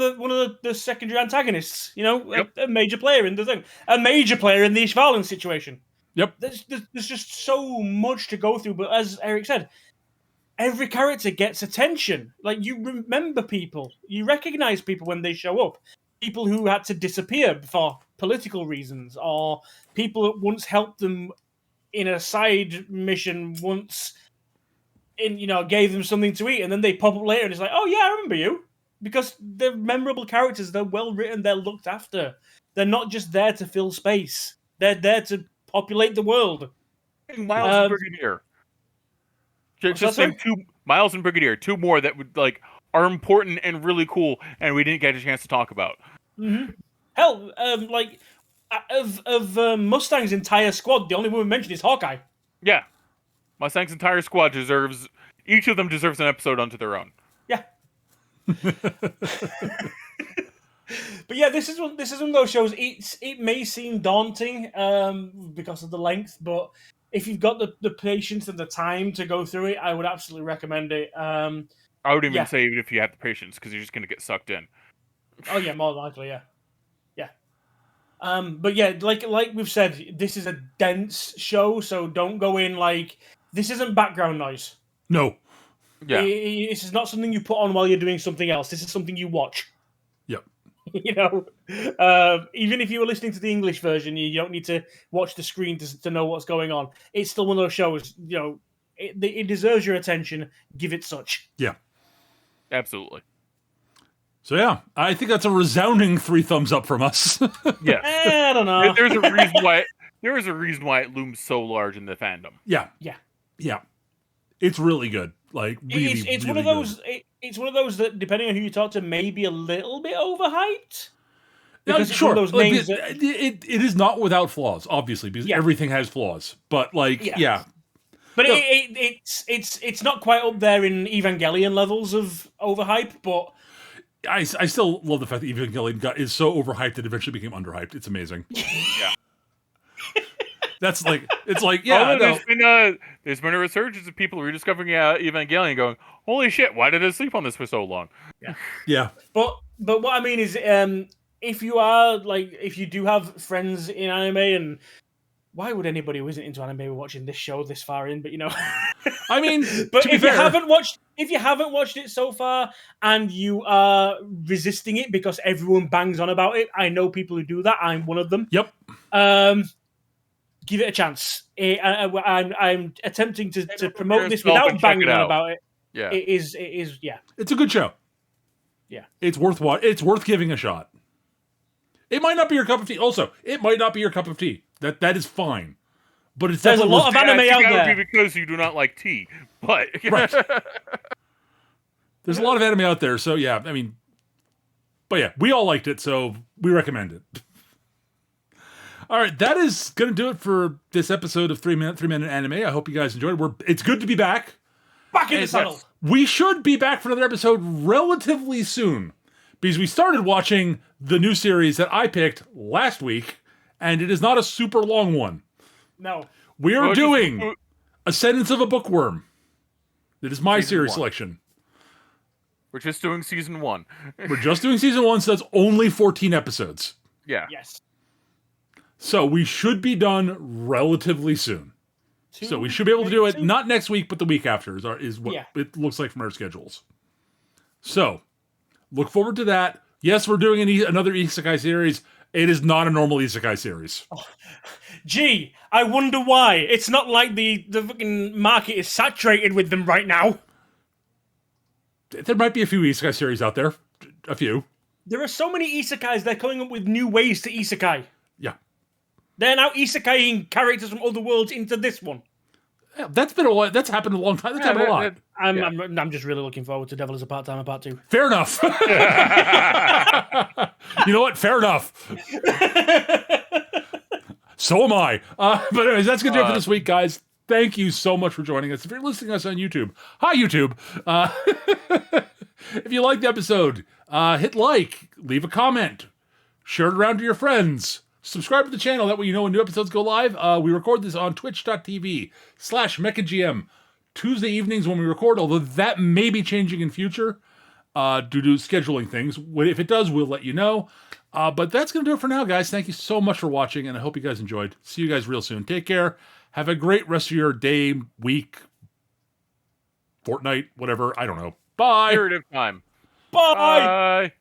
Speaker 2: the secondary antagonists, you know, a major player in the thing. A major player in the Ishvalan situation.
Speaker 1: Yep.
Speaker 2: There's just so much to go through, but as Eric said, every character gets attention. Like, you remember people. You recognize people when they show up. People who had to disappear for political reasons, or people that once helped them in a side mission once, gave them something to eat, and then they pop up later and it's like, oh yeah, I remember you. Because they're memorable characters, they're well written, they're looked after. They're not just there to fill space. They're there to populate the world.
Speaker 3: Miles and Brigadier. Just name two, Miles and Brigadier, two more that would are important and really cool, and we didn't get a chance to talk about.
Speaker 2: Mm-hmm. Hell, of Mustang's entire squad, the only one we mentioned is Hawkeye.
Speaker 3: Yeah, Mustang's entire squad each of them deserves an episode unto their own.
Speaker 2: Yeah. But yeah, this is one of those shows. It may seem daunting because of the length, but if you've got the patience and the time to go through it, I would absolutely recommend it.
Speaker 3: I would even say even if you have the patience, because you're just going to get sucked in.
Speaker 2: Oh yeah, more likely, yeah. But yeah, like we've said, this is a dense show, so don't go in this isn't background noise.
Speaker 1: No.
Speaker 3: Yeah.
Speaker 2: This is not something you put on while you're doing something else. This is something you watch.
Speaker 1: Yep.
Speaker 2: You know, even if you were listening to the English version, you don't need to watch the screen to know what's going on. It's still one of those shows. You know, it deserves your attention. Give it such.
Speaker 1: Yeah.
Speaker 3: Absolutely.
Speaker 1: So yeah, I think that's a resounding 3 thumbs up from us.
Speaker 3: Yes.
Speaker 2: I don't know.
Speaker 3: There's a reason why. There is a reason why it looms so large in the fandom.
Speaker 1: Yeah.
Speaker 2: Yeah.
Speaker 1: Yeah. It's really good. Like really,
Speaker 2: it's
Speaker 1: really
Speaker 2: one of those. It's one of those that, depending on who you talk to, may be a little bit overhyped. Because it's
Speaker 1: sure.
Speaker 2: one of those
Speaker 1: Like,
Speaker 2: names
Speaker 1: it is not without flaws, obviously, because everything has flaws. But like, yeah.
Speaker 2: But it's not quite up there in Evangelion levels of overhype, but
Speaker 1: I still love the fact that Evangelion is so overhyped that it eventually became underhyped. It's amazing.
Speaker 3: Yeah.
Speaker 1: That's like, it's like, yeah.
Speaker 3: There's been a resurgence of people rediscovering Evangelion, going, "Holy shit! Why did I sleep on this for so long?"
Speaker 1: Yeah.
Speaker 2: But what I mean is, if you do have friends in anime, and why would anybody who isn't into anime be watching this show this far in? But you know,
Speaker 1: I mean,
Speaker 2: but
Speaker 1: to be
Speaker 2: if
Speaker 1: fair,
Speaker 2: you haven't watched it so far and you are resisting it because everyone bangs on about it, I know people who do that. I'm one of them.
Speaker 1: Yep.
Speaker 2: Give it a chance. I'm attempting to promote this without banging on about it.
Speaker 3: Yeah.
Speaker 2: It is. Yeah.
Speaker 1: It's a good show.
Speaker 2: Yeah.
Speaker 1: It's worth giving a shot. It might not be your cup of tea. Also, it might not be your cup of tea. That is fine. But it's
Speaker 2: There's a lot of anime out
Speaker 3: that
Speaker 2: there.
Speaker 3: would be because you do not like tea. But
Speaker 1: right. There's a lot of anime out there, so yeah, I mean, but yeah, we all liked it, so we recommend it. All right, that is going to do it for this episode of 3 Minute Anime. I hope you guys enjoyed it. It's good to be back.
Speaker 2: Back in the saddle.
Speaker 1: We should be back for another episode relatively soon, because we started watching the new series that I picked last week, and it is not a super long one.
Speaker 2: No.
Speaker 1: We are doing Ascendance of a Bookworm. It is my series selection.
Speaker 3: We're just doing season 1.
Speaker 1: We're just doing season 1, so that's only 14 episodes.
Speaker 3: Yeah.
Speaker 2: Yes.
Speaker 1: So we should be done relatively soon. So we should be able to do it not next week, but the week after is what it looks like from our schedules. So look forward to that. Yes, we're doing another Isekai series. It is not a normal Isekai series.
Speaker 2: Oh. Gee, I wonder why. It's not like the fucking market is saturated with them right now.
Speaker 1: There might be a few Isekai series out there. A few.
Speaker 2: There are so many Isekais, they're coming up with new ways to Isekai.
Speaker 1: Yeah.
Speaker 2: They're now Isekaiing characters from other worlds into this one.
Speaker 1: Yeah, that's happened a long time. That's happened a lot.
Speaker 2: I'm just really looking forward to Devil is a Part-Timer Part 2.
Speaker 1: Fair enough. You know what? Fair enough. So am I. But anyways, that's going to do it for this week, guys. Thank you so much for joining us. If you're listening to us on YouTube, hi, YouTube. If you liked the episode, hit like, leave a comment, share it around to your friends. Subscribe to the channel. That way you know when new episodes go live. We record this on twitch.tv/MechaGM Tuesday evenings when we record, although that may be changing in future due to scheduling things. If it does, we'll let you know. But that's going to do it for now, guys. Thank you so much for watching, and I hope you guys enjoyed. See you guys real soon. Take care. Have a great rest of your day, week, fortnight, whatever. I don't know. Bye.
Speaker 3: Period of time.
Speaker 2: Bye.
Speaker 3: Bye.